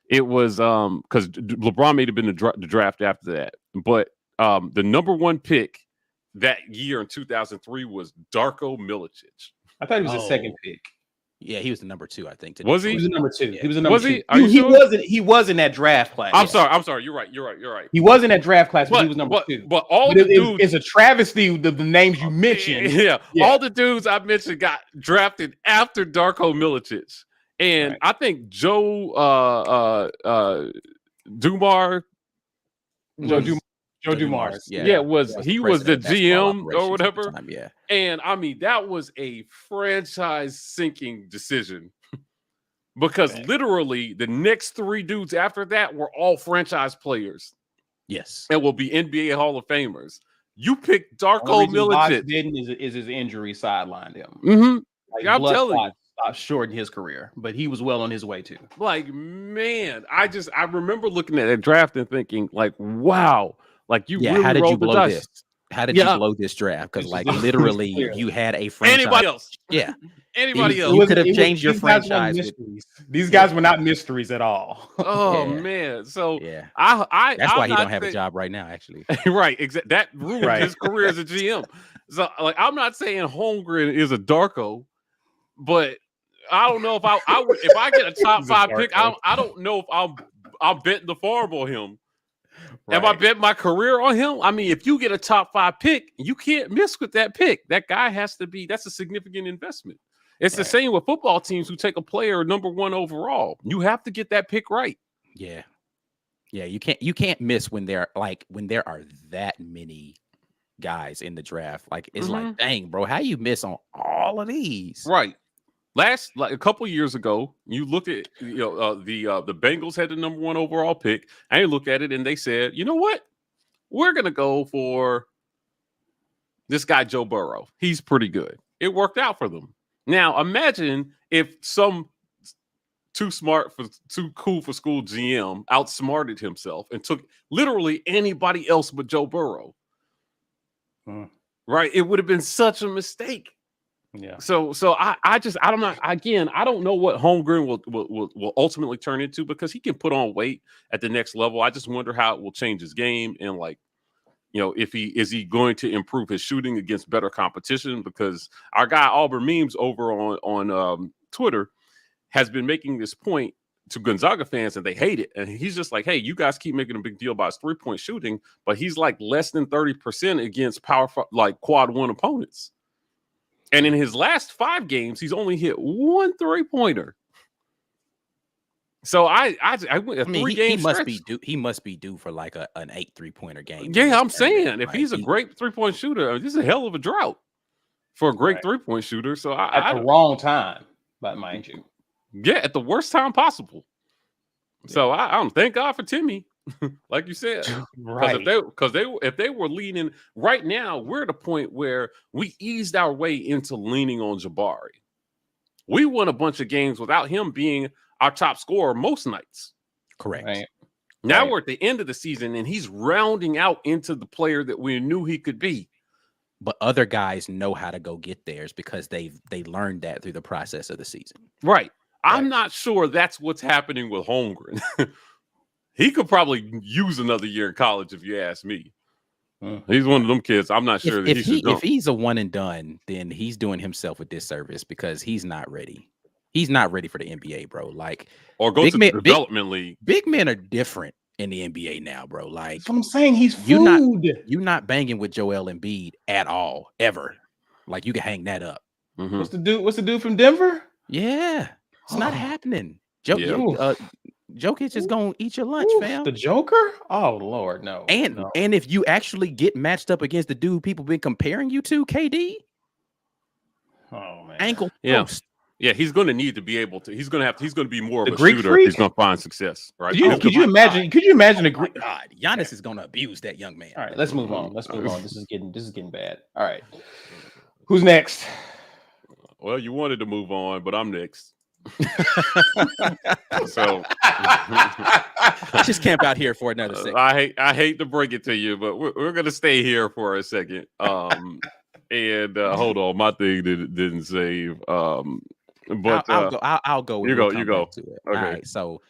It was because LeBron may have been the draft after that. But the #1 pick that year in 2003 was Darko Milicic. I thought he was the second pick. Yeah, he was the number 2, I think. Was He he? was a number 2. Yeah. He was a number Was 2. he? Are you He sure? wasn't. He was in that draft class. I'm sorry. You're right. He was in that draft class, but he was number 2. But all But the dudes, it's a travesty. The names you mentioned. yeah, all the dudes I mentioned got drafted after Darko Milicic, and I think Joe Dumars. Joe Dumars. He was the GM or whatever. Yeah. And I mean, that was a franchise sinking decision because literally the next 3 dudes after that were all franchise players. Yes. And will be NBA Hall of Famers. You picked Darko Milicic. Didn't is his injury sidelined him. Mm-hmm. Like, I'm telling you. Shortened his career, but he was well on his way too. Like, man, I remember looking at that draft and thinking, like, wow, like you really how did you blow dice. this? How did you blow this draft? Because like literally you had a franchise. Anybody else? Yeah. Anybody else? You could have changed your franchise. These guys were not mysteries at all. Oh man. So that's I'm why he don't have a job right now, actually. Right. Exactly. That ruined his career as a GM. So like I'm not saying Holmgren is a Darko, but I don't know if I would if I get a top 5 pick, I don't know if I'm betting the farm on him. Right. Am I betting my career on him? I mean, if you get a top 5 pick, you can't miss with that pick. That guy has to be, that's a significant investment. It's the same with football teams who take a player number 1 overall. You have to get that pick right. Yeah. Yeah, you can't miss when there are that many guys in the draft. Like it's like, dang, bro, how you miss on all of these? Right. A couple years ago, you looked at the Bengals had the number 1 overall pick, and you look at it and they said, you know what, we're gonna go for this guy Joe Burrow. He's pretty good. It worked out for them. Now imagine if some too cool for school GM outsmarted himself and took literally anybody else but Joe Burrow. Right? It would have been such a mistake. Yeah. So I don't know what Holmgren will ultimately turn into because he can put on weight at the next level. I just wonder how it will change his game and if he going to improve his shooting against better competition, because our guy Auburn Memes over on Twitter has been making this point to Gonzaga fans and they hate it. And he's just like, hey, you guys keep making a big deal about his 3-point shooting, but he's like less than 30% against quad 1 opponents. And in his last 5 games, he's only hit 1 3-pointer. So I went he must be due for like an 8 3-pointer game. Yeah, I'm saying if he's a great 3-point shooter, this is a hell of a drought for a great 3-point shooter. So at the wrong time, but mind you. Yeah, at the worst time possible. Yeah. So I don't thank God for Timmy, like you said, right? Because if they were leaning right now, we're at a point where we eased our way into leaning on Jabari. We won a bunch of games without him being our top scorer most nights. Correct. Right. Now we're at the end of the season, and he's rounding out into the player that we knew he could be. But other guys know how to go get theirs because they learned that through the process of the season. Right. I'm not sure that's what's happening with Holmgren. He could probably use another year in college, if you ask me. He's one of them kids. I'm not sure if he's a one and done, then he's doing himself a disservice because he's not ready. He's not ready for the NBA, bro. Like, or go to the development league. Big men are different in the NBA now, bro. Like, that's what I'm saying. He's food. You're not banging with Joel Embiid at all, ever. Like, you can hang that up. Mm-hmm. What's the dude from Denver? Yeah. It's not happening. Jokic is gonna eat your lunch, fam. The Joker? Oh Lord, no. And if you actually get matched up against the dude people been comparing you to, KD. Oh man, ankle. Post. Yeah, he's going to need to be able to. He's going to be more of a shooter. If he's going to find success, right? Could you imagine a Greek? God, Giannis is going to abuse that young man. All right, let's move on. This is getting bad. All right, who's next? Well, you wanted to move on, but I'm next. So just camp out here for another second. I hate to break it to you, but we're gonna stay here for a second. And hold on, my thing didn't save. But I'll go. You go. To it. Okay. All right. So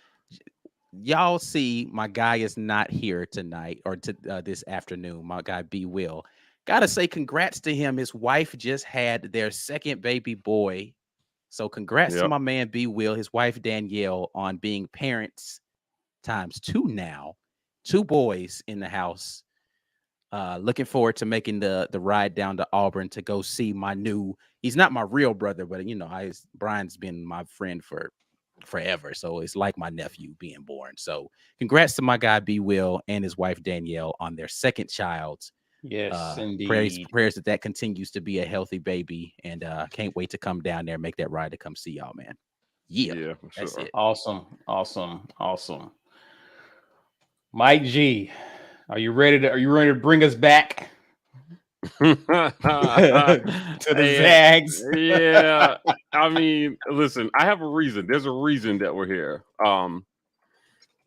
y'all see, my guy is not here tonight or this afternoon. My guy B Will. Gotta say, congrats to him. His wife just had their second baby boy So congrats to my man B Will, his wife Danielle, on being parents ×2 now. 2 boys in the house. Looking forward to making the ride down to Auburn to go see my new. He's not my real brother, but Brian's been my friend for forever, so it's like my nephew being born. So congrats to my guy B Will and his wife Danielle on their second child. Yes, indeed. Prayers that continues to be a healthy baby, and can't wait to come down there and make that ride to come see y'all, man. Yeah, that's sure. it. Awesome. Mike G, are you ready to bring us back to the Zags? Yeah. I mean, listen, I have a reason. There's a reason that we're here.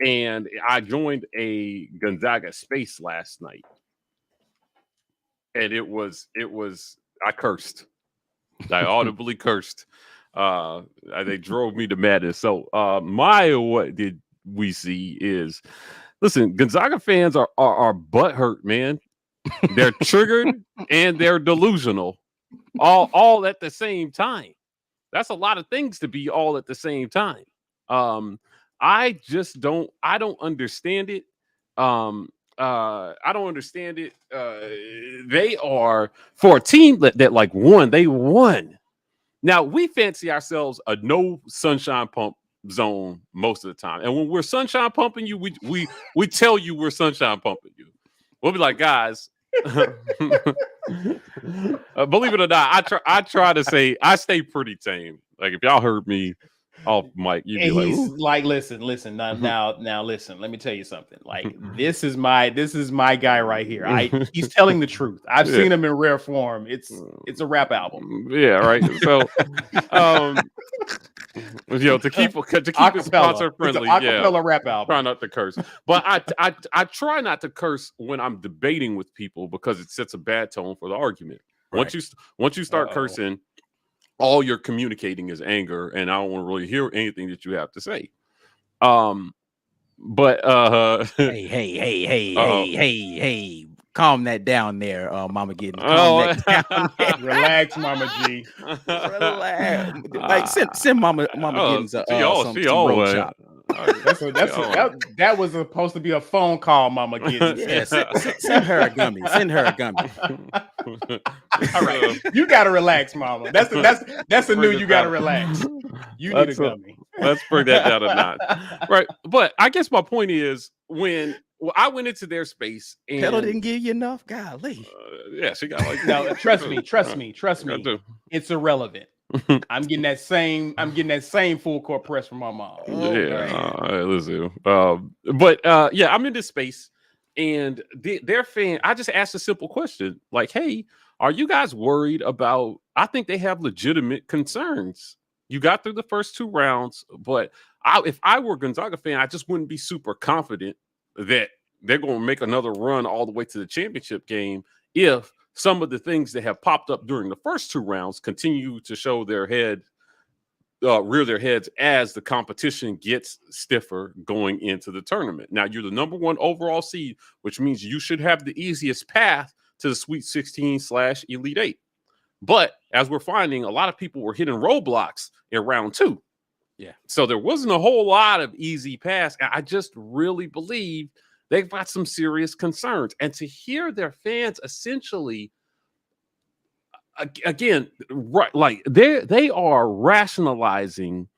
And I joined a Gonzaga space last night. And it was I cursed. I audibly cursed. They drove me to madness. So what did we see is, listen, Gonzaga fans are butthurt, man. They're triggered and they're delusional, all at the same time. That's a lot of things to be all at the same time. I don't understand it. I don't understand it. They are, for a team that like won, they won. Now we fancy ourselves a no sunshine pump zone most of the time, and when we're sunshine pumping you, we tell you we're sunshine pumping you. We'll be like, guys. Believe it or not, I try to say I stay pretty tame. Like if y'all heard me off mic, you'd be like, he's like, listen. Now, listen. Let me tell you something. Like this is my guy right here. He's telling the truth. I've seen him in rare form. It's a rap album. Yeah, right. So, to keep it sponsor friendly, acapella rap album. Try not to curse, but I try not to curse when I'm debating with people because it sets a bad tone for the argument. Right. Once you start cursing, all you're communicating is anger, and I don't want to really hear anything that you have to say. Hey, calm that down there, Mama Giddens. Relax, Mama G. Relax. Like send Mama Giddens some road chop. That was supposed to be a phone call, Mama Giddens. Yes, send her a gummy. All right, you gotta relax, Mama. That's the new. You gotta relax. You need a gummy. Let's bring that down a notch, right? But I guess my point is when I went into their space and Pedal didn't give you enough. Golly, she got like no. Trust me. It's irrelevant. I'm getting that same full court press from my mom. Listen. I'm in this space, and their fan. I just asked a simple question, like, "Hey, are you guys worried about?" I think they have legitimate concerns. You got through the first 2 rounds, but if I were a Gonzaga fan, I just wouldn't be super confident that they're going to make another run all the way to the championship game if some of the things that have popped up during the first 2 rounds continue to show their head, rear their heads as the competition gets stiffer going into the tournament. Now, you're the number 1 overall seed, which means you should have the easiest path to the Sweet 16/Elite 8. But as we're finding, a lot of people were hitting roadblocks in round 2. Yeah. So there wasn't a whole lot of easy pass. I just really believe they've got some serious concerns. And to hear their fans essentially, again, right, like they are rationalizing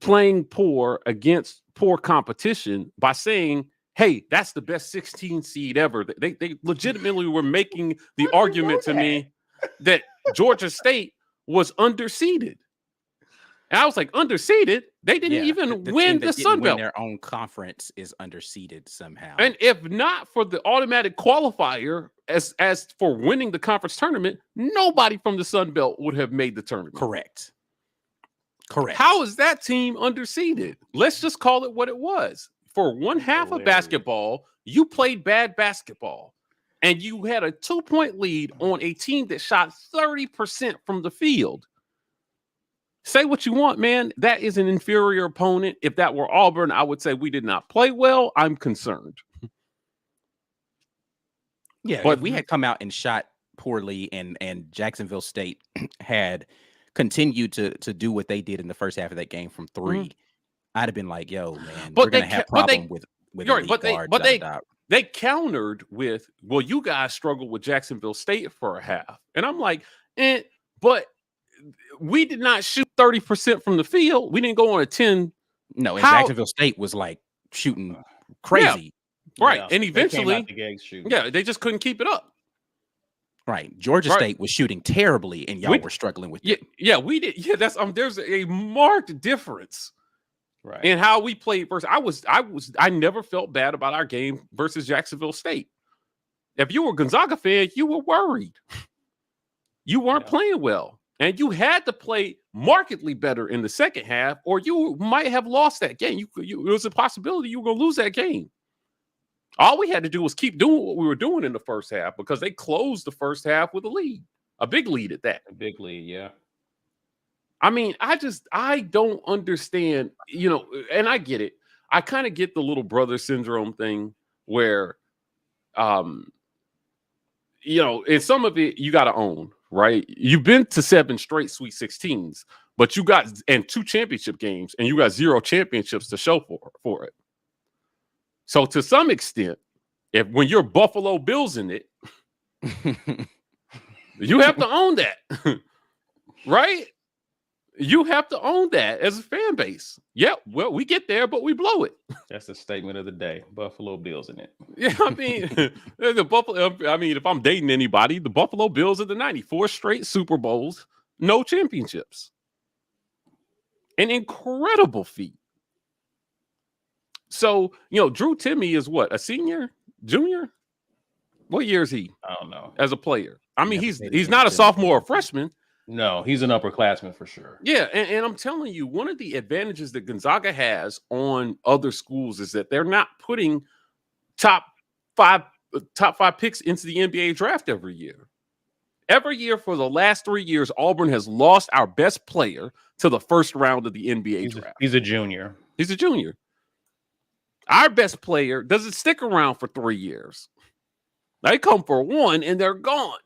playing poor against poor competition by saying, hey, that's the best 16 seed ever. They legitimately were making the argument to me that Georgia State was underseeded. And I was like, underseeded? They didn't even win the Sun Belt. Their own conference is underseeded somehow. And if not for the automatic qualifier, as for winning the conference tournament, nobody from the Sun Belt would have made the tournament. Correct. How is that team underseeded? Let's just call it what it was. For one half of basketball, you played bad basketball. And you had a 2-point lead on a team that shot 30% from the field. Say what you want, man. That is an inferior opponent. If that were Auburn, I would say we did not play well. I'm concerned. Yeah, but if we had come out and shot poorly and Jacksonville State had continued to do what they did in the first half of that game from 3, I'd have been like, "Yo, man, But we're gonna have problem with you're right, elite guards." they countered with, well, you guys struggled with Jacksonville State for a half, and I'm like, but we did not shoot 30% from the field. We didn't go on a 10. No, and Jacksonville State was like shooting crazy. Yeah, right. Yeah, and eventually, they just couldn't keep it up. Right. Georgia State was shooting terribly, and y'all were struggling with it. Yeah, we did. Yeah, that's there's a marked difference. Right. And how we played versus I never felt bad about our game versus Jacksonville State. If you were a Gonzaga fan, you were worried. You weren't playing well. And you had to play markedly better in the second half, or you might have lost that game. It was a possibility you were going to lose that game. All we had to do was keep doing what we were doing in the first half, because they closed the first half with a lead, a big lead at that. A big lead, yeah. I mean, I don't understand, and I get it. I kind of get the little brother syndrome thing where, and some of it you got to own, right? You've been to 7 straight Sweet 16s, but you got 2 championship games, and you got 0 championships to show for it. So to some extent, when you're Buffalo Bills in it, you have to own that, right? You have to own that as a fan base. Yeah, well, we get there, but we blow it. That's the statement of the day. Buffalo Bills in it. Yeah, I mean, if I'm dating anybody, the Buffalo Bills are the 94 straight Super Bowls, no championships. An incredible feat. So, Drew Timme is what, a senior, junior? What year is he? I don't know. As a player. I mean, he's not a sophomore or freshman. No, he's an upperclassman for sure. Yeah, and I'm telling you, one of the advantages that Gonzaga has on other schools is that they're not putting top five picks into the NBA draft every year. Every year for the last 3 years, Auburn has lost our best player to the first round of the NBA draft. He's a junior. He's a junior. Our best player doesn't stick around for 3 years. They come for 1 and they're gone.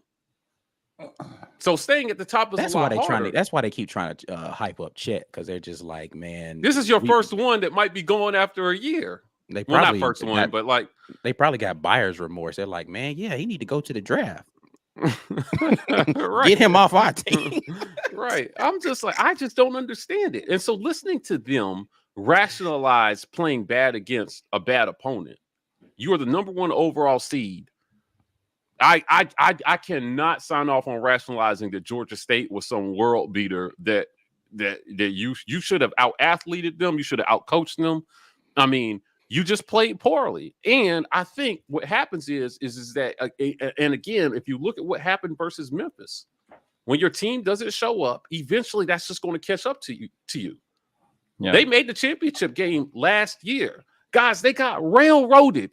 So staying at the top is a lot harder. That's why they keep trying to hype up Chet, because they're just like, man, this is your first one that might be going after a year. They probably not first one, but like they probably got buyer's remorse. They're like, man, yeah, he need to go to the draft. Right. Get him off our team. Right. I'm just like, I just don't understand it. And so listening to them rationalize playing bad against a bad opponent, you are the number 1 overall seed. I cannot sign off on rationalizing that Georgia State was some world beater that you should have out-athleted them. You should have out-coached them. I mean, you just played poorly. And I think what happens is that, and again, if you look at what happened versus Memphis, when your team doesn't show up, eventually that's just going to catch up to you. Yeah. They made the championship game last year. Guys, they got railroaded.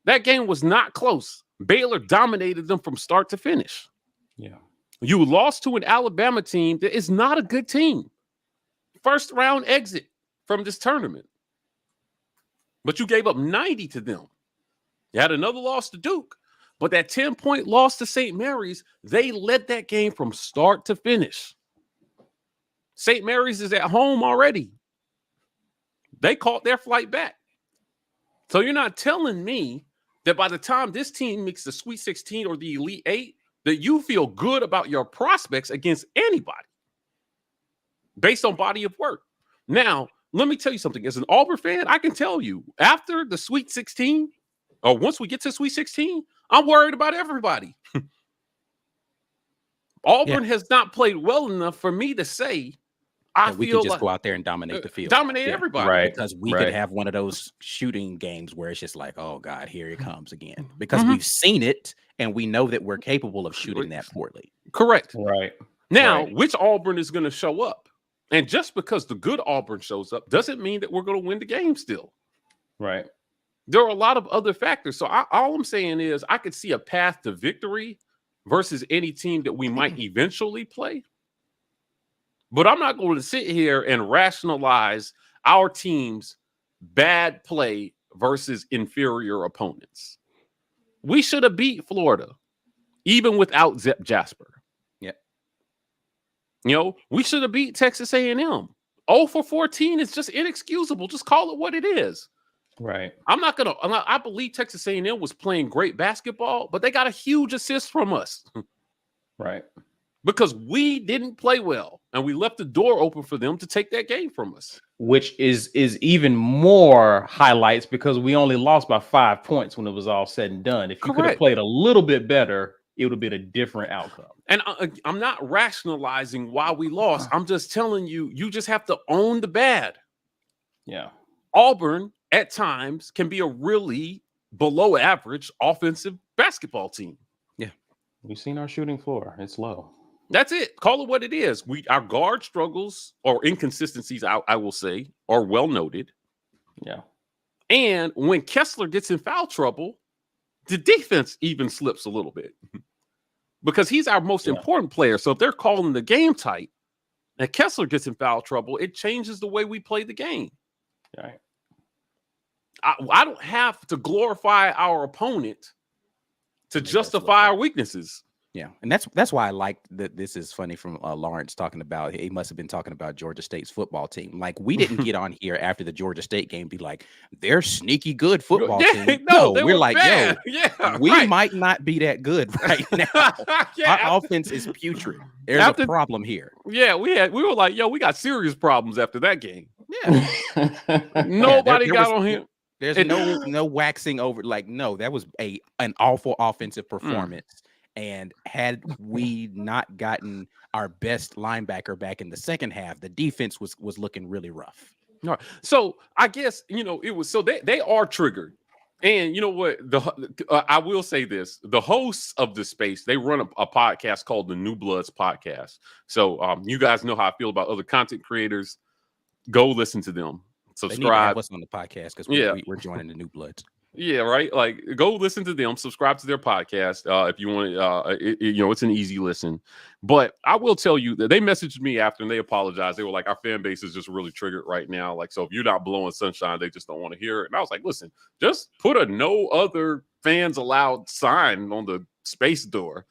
That game was not close. Baylor dominated them from start to finish. Yeah. You lost to an Alabama team that is not a good team. First round exit from this tournament. But you gave up 90 to them. You had another loss to Duke. But that 10-point loss to St. Mary's, they led that game from start to finish. St. Mary's is at home already. They caught their flight back. So you're not telling me that by the time this team makes the Sweet 16 or the Elite 8, that you feel good about your prospects against anybody based on body of work. Now, let me tell you something. As an Auburn fan, I can tell you, after the Sweet 16, or once we get to Sweet 16, I'm worried about everybody. Auburn has not played well enough for me to say, we could just go out there and dominate the field. Dominate everybody. Right. Because we could have one of those shooting games where it's just like, oh, God, here it comes again. Because we've seen it, and we know that we're capable of shooting that poorly. Correct. Right. Now, which Auburn is going to show up? And just because the good Auburn shows up doesn't mean that we're going to win the game still. Right. There are a lot of other factors. So all I'm saying is I could see a path to victory versus any team that we might eventually play. But I'm not going to sit here and rationalize our team's bad play versus inferior opponents. We should have beat Florida, even without Zep Jasper. Yeah. We should have beat Texas A&M. 0 for 14 is just inexcusable. Just call it what it is. Right. I believe Texas A&M was playing great basketball, but they got a huge assist from us. Right. Because we didn't play well, and we left the door open for them to take that game from us. Which is even more highlights because we only lost by 5 points when it was all said and done. If you could have played a little bit better, it would have been a different outcome. And I'm not rationalizing why we lost. I'm just telling you, you just have to own the bad. Yeah. Auburn, at times, can be a really below average offensive basketball team. Yeah. We've seen our shooting floor. It's low. That's it. Call it what it is. Our guard struggles or inconsistencies, I will say, are well noted. Yeah. And when Kessler gets in foul trouble, the defense even slips a little bit because he's our most important player. So if they're calling the game tight and Kessler gets in foul trouble, it changes the way we play the game. Right. I don't have to glorify our opponent to justify our weaknesses. Yeah, and that's why I like that. This is funny from Lawrence talking about. He must have been talking about Georgia State's football team. Like, we didn't get on here after the Georgia State game be like, they're sneaky good football team. No, we're like, bad. We might not be that good right now. Our offense is putrid. There's a problem here. Yeah, we were like, we got serious problems after that game. Yeah, nobody got on here. There's no waxing over. Like, no, that was an awful offensive performance. And had we not gotten our best linebacker back in the second half, the defense was looking really rough. All right. So I guess, it was, so they are triggered. And you know what? I will say this, the hosts of the space, they run a podcast called the New Bloods podcast. So you guys know how I feel about other content creators. Go listen to them. Subscribe. They need to have us on the podcast because we're joining the New Bloods. Yeah, right. Like, go listen to them, subscribe to their podcast if you want. It's an easy listen. But I will tell you that they messaged me after and they apologized. They were like, our fan base is just really triggered right now. Like, so if you're not blowing sunshine, they just don't want to hear it. And I was like, listen, just put a no other fans allowed sign on the space door.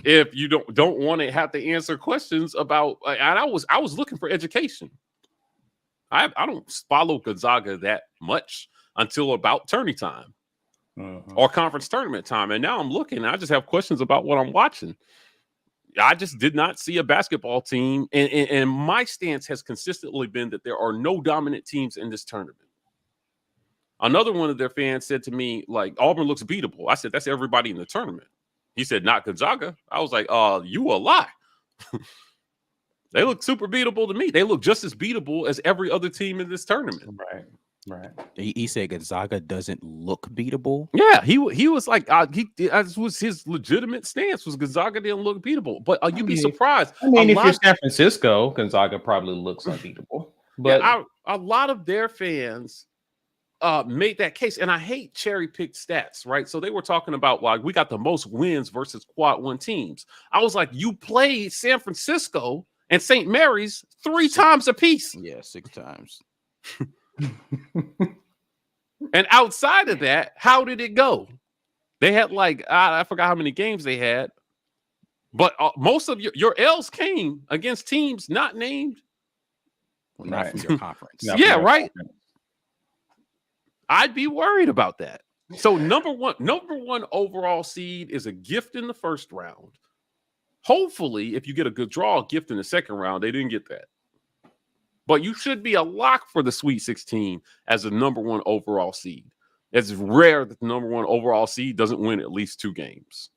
If you don't want to have to answer questions about, and I was looking for education. I don't follow Gonzaga that much until about tourney time or conference tournament time. And now I'm looking, I just have questions about what I'm watching. I just did not see a basketball team. And my stance has consistently been that there are no dominant teams in this tournament. Another one of their fans said to me, like, Auburn looks beatable. I said, that's everybody in the tournament. He said, not Gonzaga. I was like, you a lie. They look super beatable to me. They look just as beatable as every other team in this tournament. Right. He said Gonzaga doesn't look beatable. Yeah, he was like, that was his legitimate stance, was Gonzaga didn't look beatable. But you'd be surprised. I mean, if you're San Francisco, Gonzaga probably looks unbeatable. But a lot of their fans made that case, and I hate cherry picked stats, right? So they were talking about, like, we got the most wins versus quad one teams. I was like, you played San Francisco and St. Mary's 3 times apiece. Yeah, 6 times. And outside of that, how did it go? They had like, I forgot how many games they had, but most of your L's came against teams not named. Well, not from your conference. Yeah, right. I'd be worried about that. So number one overall seed is a gift in the first round. Hopefully, if you get a good draw, a gift in the second round. They didn't get that. But you should be a lock for the Sweet 16 as a number 1 overall seed. It's rare that the number 1 overall seed doesn't win at least 2 games.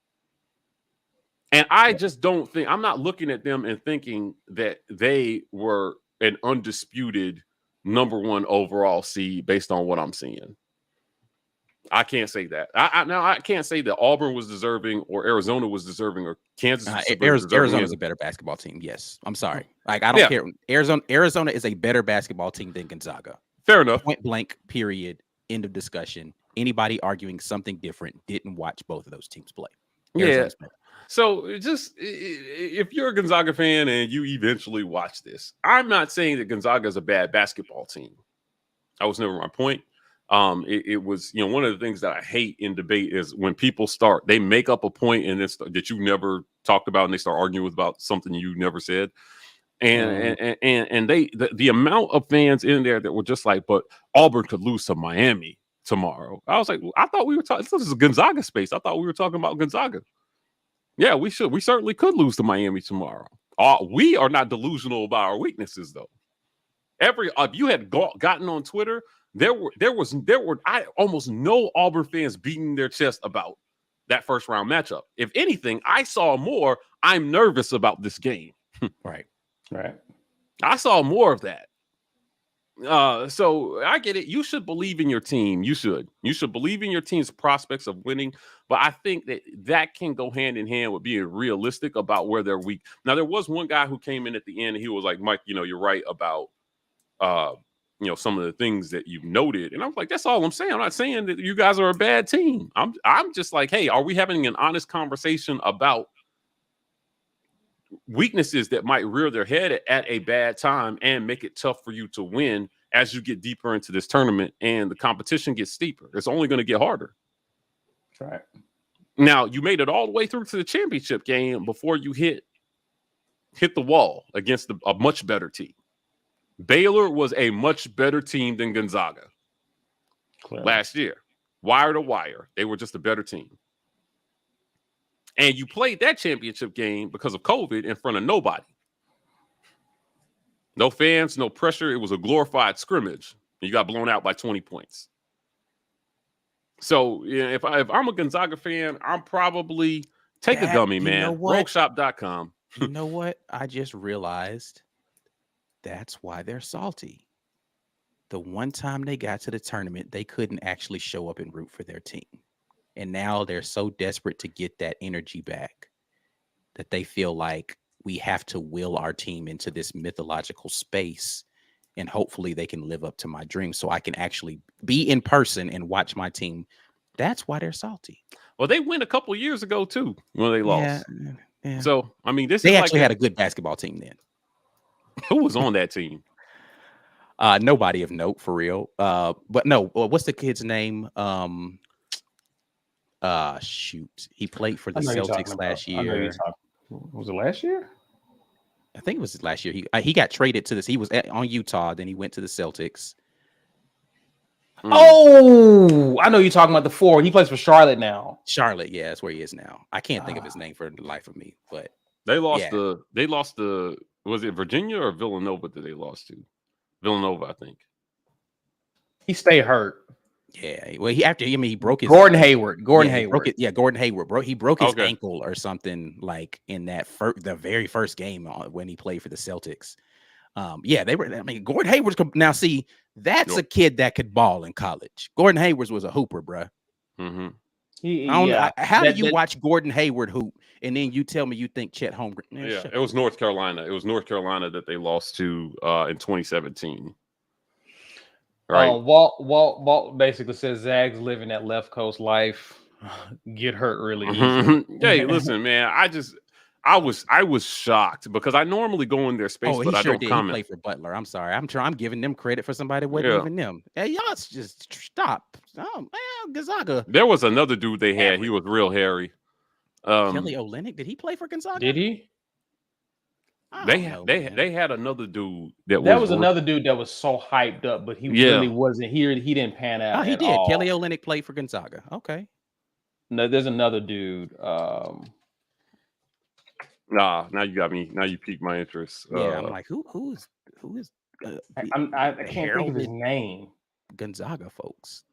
And I just don't think, I'm not looking at them and thinking that they were an undisputed number 1 overall seed based on what I'm seeing. I can't say that. I can't say that Auburn was deserving or Arizona was deserving or Kansas was Arizona is a better basketball team. Yes. I'm sorry. Like, I don't care. Arizona is a better basketball team than Gonzaga. Fair enough. Point blank, period. End of discussion. Anybody arguing something different didn't watch both of those teams play. Arizona's better. So just if you're a Gonzaga fan and you eventually watch this, I'm not saying that Gonzaga is a bad basketball team. That was never my point. It was, one of the things that I hate in debate is when people they make up a point and it's that you never talked about and they start arguing about something you never said. And the amount of fans in there that were just like, but Auburn could lose to Miami tomorrow. I was like, I thought we were talking, this is a Gonzaga space. I thought we were talking about Gonzaga. Yeah, we certainly could lose to Miami tomorrow. We are not delusional about our weaknesses, though. If you had gotten on Twitter, there were almost no Auburn fans beating their chest about that first round matchup. If anything, I saw more. I'm nervous about this game. Right. I saw more of that. So I get it. You should believe in your team. You should believe in your team's prospects of winning. But I think that can go hand in hand with being realistic about where they're weak. Now, there was one guy who came in at the end and he was like, Mike, you're right about, some of the things that you've noted. And I was like, that's all I'm saying. I'm not saying that you guys are a bad team. I'm just like, hey, are we having an honest conversation about weaknesses that might rear their head at a bad time and make it tough for you to win as you get deeper into this tournament and the competition gets steeper? It's only going to get harder. That's right. Now, you made it all the way through to the championship game before you hit the wall against a much better team. Baylor was a much better team than Gonzaga last year. Wire to wire. They were just a better team. And you played that championship game because of COVID in front of nobody. No fans, no pressure. It was a glorified scrimmage. You got blown out by 20 points. So if I'm a Gonzaga fan, I'm probably take a gummy, man. Rogueshop.com. You know what? I just realized that's why they're salty. The one time they got to the tournament, they couldn't actually show up and root for their team. And now they're so desperate to get that energy back that they feel like we have to will our team into this mythological space. And hopefully they can live up to my dreams so I can actually be in person and watch my team. That's why they're salty. Well, they went a couple years ago, too, when they lost. Yeah. So, I mean, they actually had a good basketball team then. Who was on that team? Nobody of note, for real. But no, what's the kid's name? Shoot. He played for the Celtics last year. Was it last year? I think it was last year. He got traded to this. He was on Utah, then he went to the Celtics. Oh, I know you're talking about the forward. He plays for Charlotte now. Charlotte, yeah, that's where he is now. I can't think of his name for the life of me, but they lost the was it Virginia or Villanova that they lost to? Villanova, I think. He stayed hurt. Yeah, well, he broke his Gordon Hayward. Gordon Hayward he broke his ankle or something like in that the very first game when he played for the Celtics. Gordon Hayward's now see that's a kid that could ball in college. Gordon Hayward was a hooper, bruh. Mm-hmm. How do you watch Gordon Hayward hoop and then you tell me you think Chet Holmgren? It was North Carolina. It was North Carolina that they lost to in 2017. Right. Walt basically says Zag's living that left coast life. Get hurt really easy. Hey, listen, man. I was shocked because I normally go in their space, but I don't comment. He played for Butler. I'm sorry. I'm giving them credit for somebody that wasn't even them. Hey, y'all just stop. Oh man, Gonzaga. There was another dude they had. He was real hairy. Kelly Olynyk. Did he play for Gonzaga? Did he? They had another dude that was another dude that was so hyped up, but he really wasn't here. He didn't pan out. Oh, he did. All. Kelly Olynyk played for Gonzaga. Okay. No, there's another dude. Now you got me. Now you piqued my interest. I'm like, who is? I can't think of his name. Gonzaga folks.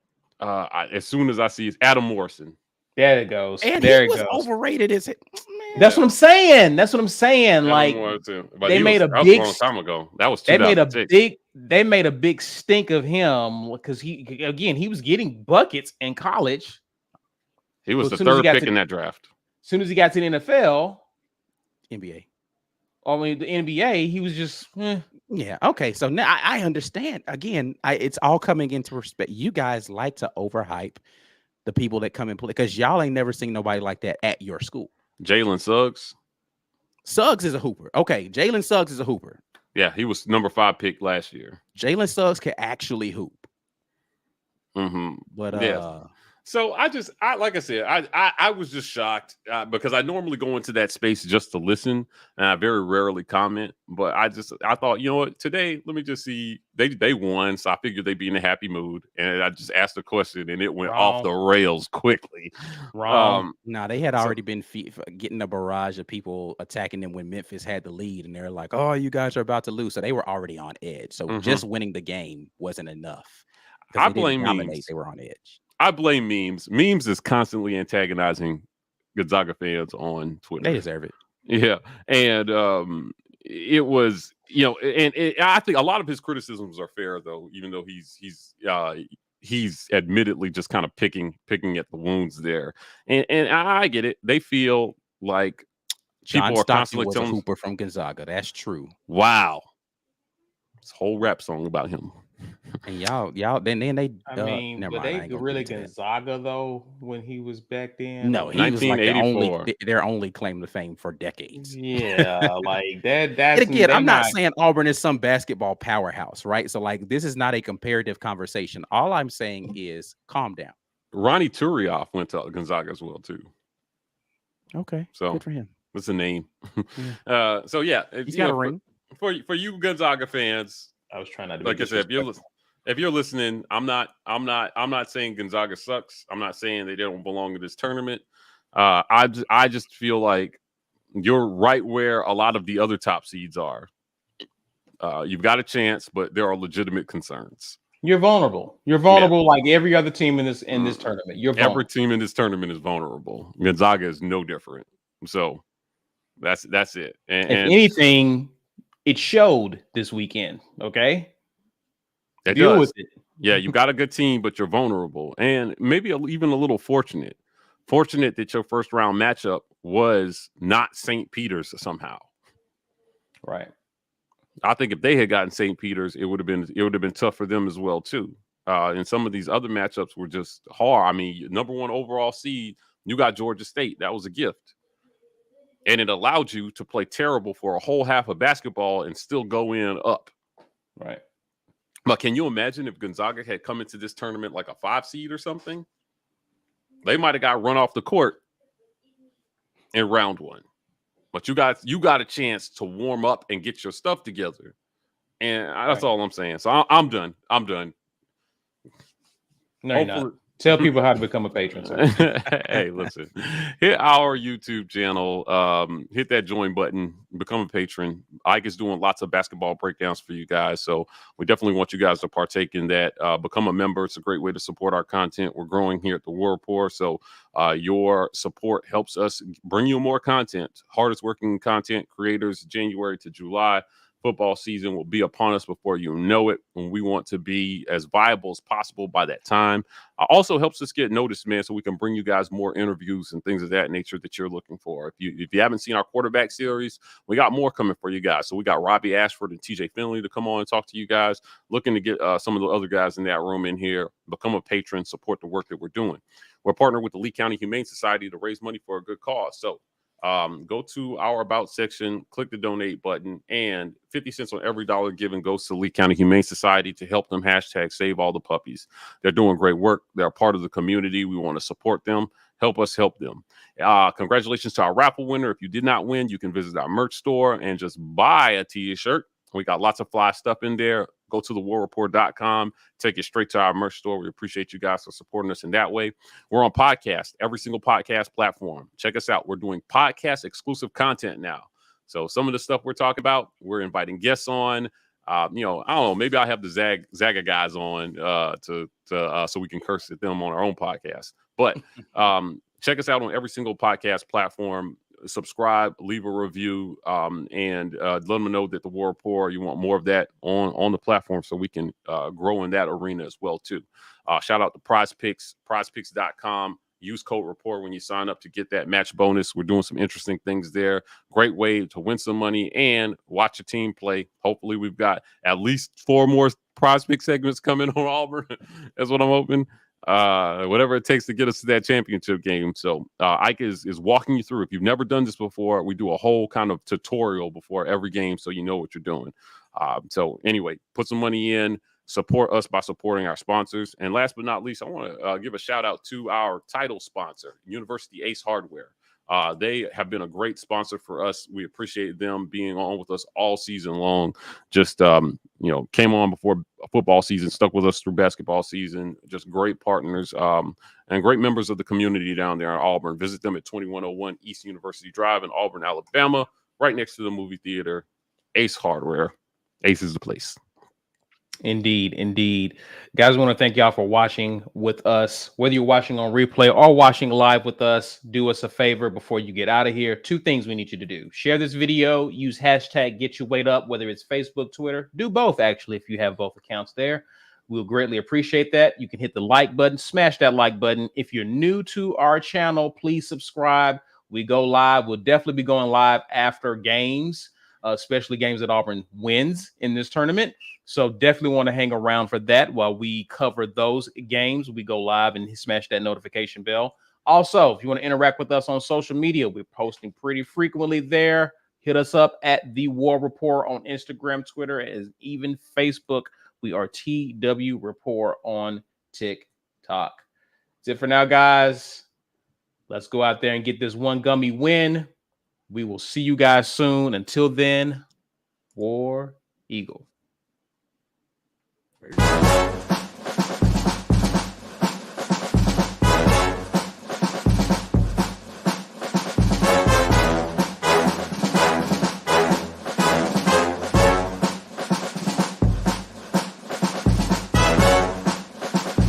As soon as I see it's Adam Morrison. There it goes. And there he was overrated as it. That's what I'm saying. Like they made a long time ago. That was 2006. They made a big stink of him because he was getting buckets in college. He was the third pick in that draft. As soon as he got to the NFL, NBA. I mean, the NBA, he was just. Yeah. Okay. So now I understand. Again, it's all coming into respect. You guys like to overhype the people that come and play because y'all ain't never seen nobody like that at your school. Jalen Suggs. Suggs is a hooper. Okay. Jalen Suggs is a hooper. Yeah. He was number 5 pick last year. Jalen Suggs can actually hoop. Mm-hmm. But So I like I said, I was just shocked because I normally go into that space just to listen, and I very rarely comment. But I thought, you know what, today let me just see. They won, so I figured they'd be in a happy mood, and I just asked a question, and it went off the rails quickly. Wrong. Nah, they had already been getting a barrage of people attacking them when Memphis had the lead, and they're like, "Oh, you guys are about to lose," so they were already on edge. So just winning the game wasn't enough. I They didn't blame dominate; memes. they were on edge. I blame memes. Memes is constantly antagonizing Gonzaga fans on Twitter. They deserve it. Yeah, and it was, you know, and I think a lot of his criticisms are fair, though, even though he's admittedly just kind of picking at the wounds there, and I get it. They feel like John people are Stockton constantly was a telling, hooper from Gonzaga. That's true. wow, this whole rap song about him. And y'all, then they. I mean, never were mind. I they ain't gonna really get into that. Gonzaga though when he was back then? No, he was like the 1984. their only claim to fame for decades. Yeah, like that. And That's again, I'm not saying Auburn is some basketball powerhouse, right? So like this is not a comparative conversation. All I'm saying is calm down. Ronnie Turioff went to Gonzaga as well too. Okay, So good for him. That's a name. Yeah. So yeah, He's got a ring. For you Gonzaga fans. I was trying not to. Like I said, if you're listening, I'm not saying Gonzaga sucks. I'm not saying they don't belong in this tournament. I just feel like you're right where a lot of the other top seeds are. You've got a chance, but there are legitimate concerns. You're vulnerable. You're vulnerable, like every other team in this tournament. You're vulnerable. Every team in this tournament is vulnerable. Gonzaga is no different. So that's it. And if anything, it showed this weekend. Okay, deal with it. Yeah, you got a good team, but you're vulnerable, and maybe even a little fortunate. Fortunate that your first round matchup was not St. Peter's somehow. Right. I think if they had gotten St. Peter's, it would have been tough for them as well too. And some of these other matchups were just hard. I mean, number one overall seed, you got Georgia State. That was a gift. And it allowed you to play terrible for a whole half of basketball and still go in up. Right. But can you imagine if Gonzaga had come into this tournament like a 5 seed or something? They might have got run off the court in round 1. But you got a chance to warm up and get your stuff together. And that's all I'm saying. So I'm done. No, you're not. Tell people how to become a patron. Hey, listen, hit our YouTube channel, hit that join button, become a patron. Ike is doing lots of basketball breakdowns for you guys. So we definitely want you guys to partake in that. Become a member. It's a great way to support our content. We're growing here at the War Rapport. So your support helps us bring you more content. Hardest working content creators, January to July. Football season will be upon us before you know it, and we want to be as viable as possible by that time. Also helps us get noticed, man, so we can bring you guys more interviews and things of that nature that you're looking for. If you haven't seen our quarterback series, we got more coming for you guys. So we got Robbie Ashford and TJ Finley to come on and talk to you guys. Looking to get some of the other guys in that room in here. Become a patron, support the work that we're doing. We're partnered with the Lee County Humane Society to raise money for a good cause. So go to our About section, click the donate button, and 50 cents on every dollar given goes to Lee County Humane Society to help them #save all the puppies. They're doing great work. They're a part of the community. We want to support them. Help us help them. Congratulations to our raffle winner. If you did not win, you can visit our merch store and just buy a t-shirt. We got lots of fly stuff in there. Go to thewarreport.com. Take it straight to our merch store. We appreciate you guys for supporting us in that way. We're on podcast, every single podcast platform. Check us out. We're doing podcast exclusive content now. So some of the stuff we're talking about, we're inviting guests on. I don't know. Maybe I'll have the Zaga guys on so we can curse at them on our own podcast. But check us out on every single podcast platform. Subscribe, leave a review, and let them know that the War Rapport, you want more of that on the platform so we can grow in that arena as well too. Shout out to Prize Picks, prizepicks.com. Use code Rapport when you sign up to get that match bonus. We're doing some interesting things there. Great way to win some money and watch your team play. Hopefully we've got at least 4 more Prize Pick segments coming on Auburn. That's what I'm hoping. Whatever it takes to get us to that championship game. So Ike is walking you through. If you've never done this before, we do a whole kind of tutorial before every game so you know what you're doing. So anyway, put some money in, support us by supporting our sponsors. And last but not least, I want to give a shout out to our title sponsor, University Ace Hardware. They have been a great sponsor for us. We appreciate them being on with us all season long. Just, came on before football season, stuck with us through basketball season. Just great partners and great members of the community down there in Auburn. Visit them at 2101 East University Drive in Auburn, Alabama, right next to the movie theater. Ace Hardware. Ace is the place. Indeed. Guys, I want to thank y'all for watching with us. Whether you're watching on replay or watching live with us, do us a favor before you get out of here. 2 things we need you to do. Share this video, use hashtag Get Your Weight Up, whether it's Facebook, Twitter. Do both, actually, if you have both accounts there. We'll greatly appreciate that. You can hit the like button, smash that like button. If you're new to our channel, please subscribe. We go live. We'll definitely be going live after games, especially games that Auburn wins in this tournament. So definitely want to hang around for that while we cover those games. We go live and smash that notification bell. Also, if you want to interact with us on social media, we're posting pretty frequently there. Hit us up at the War Rapport on Instagram, Twitter, and even Facebook. We are TW Rapport on TikTok. That's it for now, guys. Let's go out there and get this one gummy win. We will see you guys soon. Until then, War Eagle. Peace.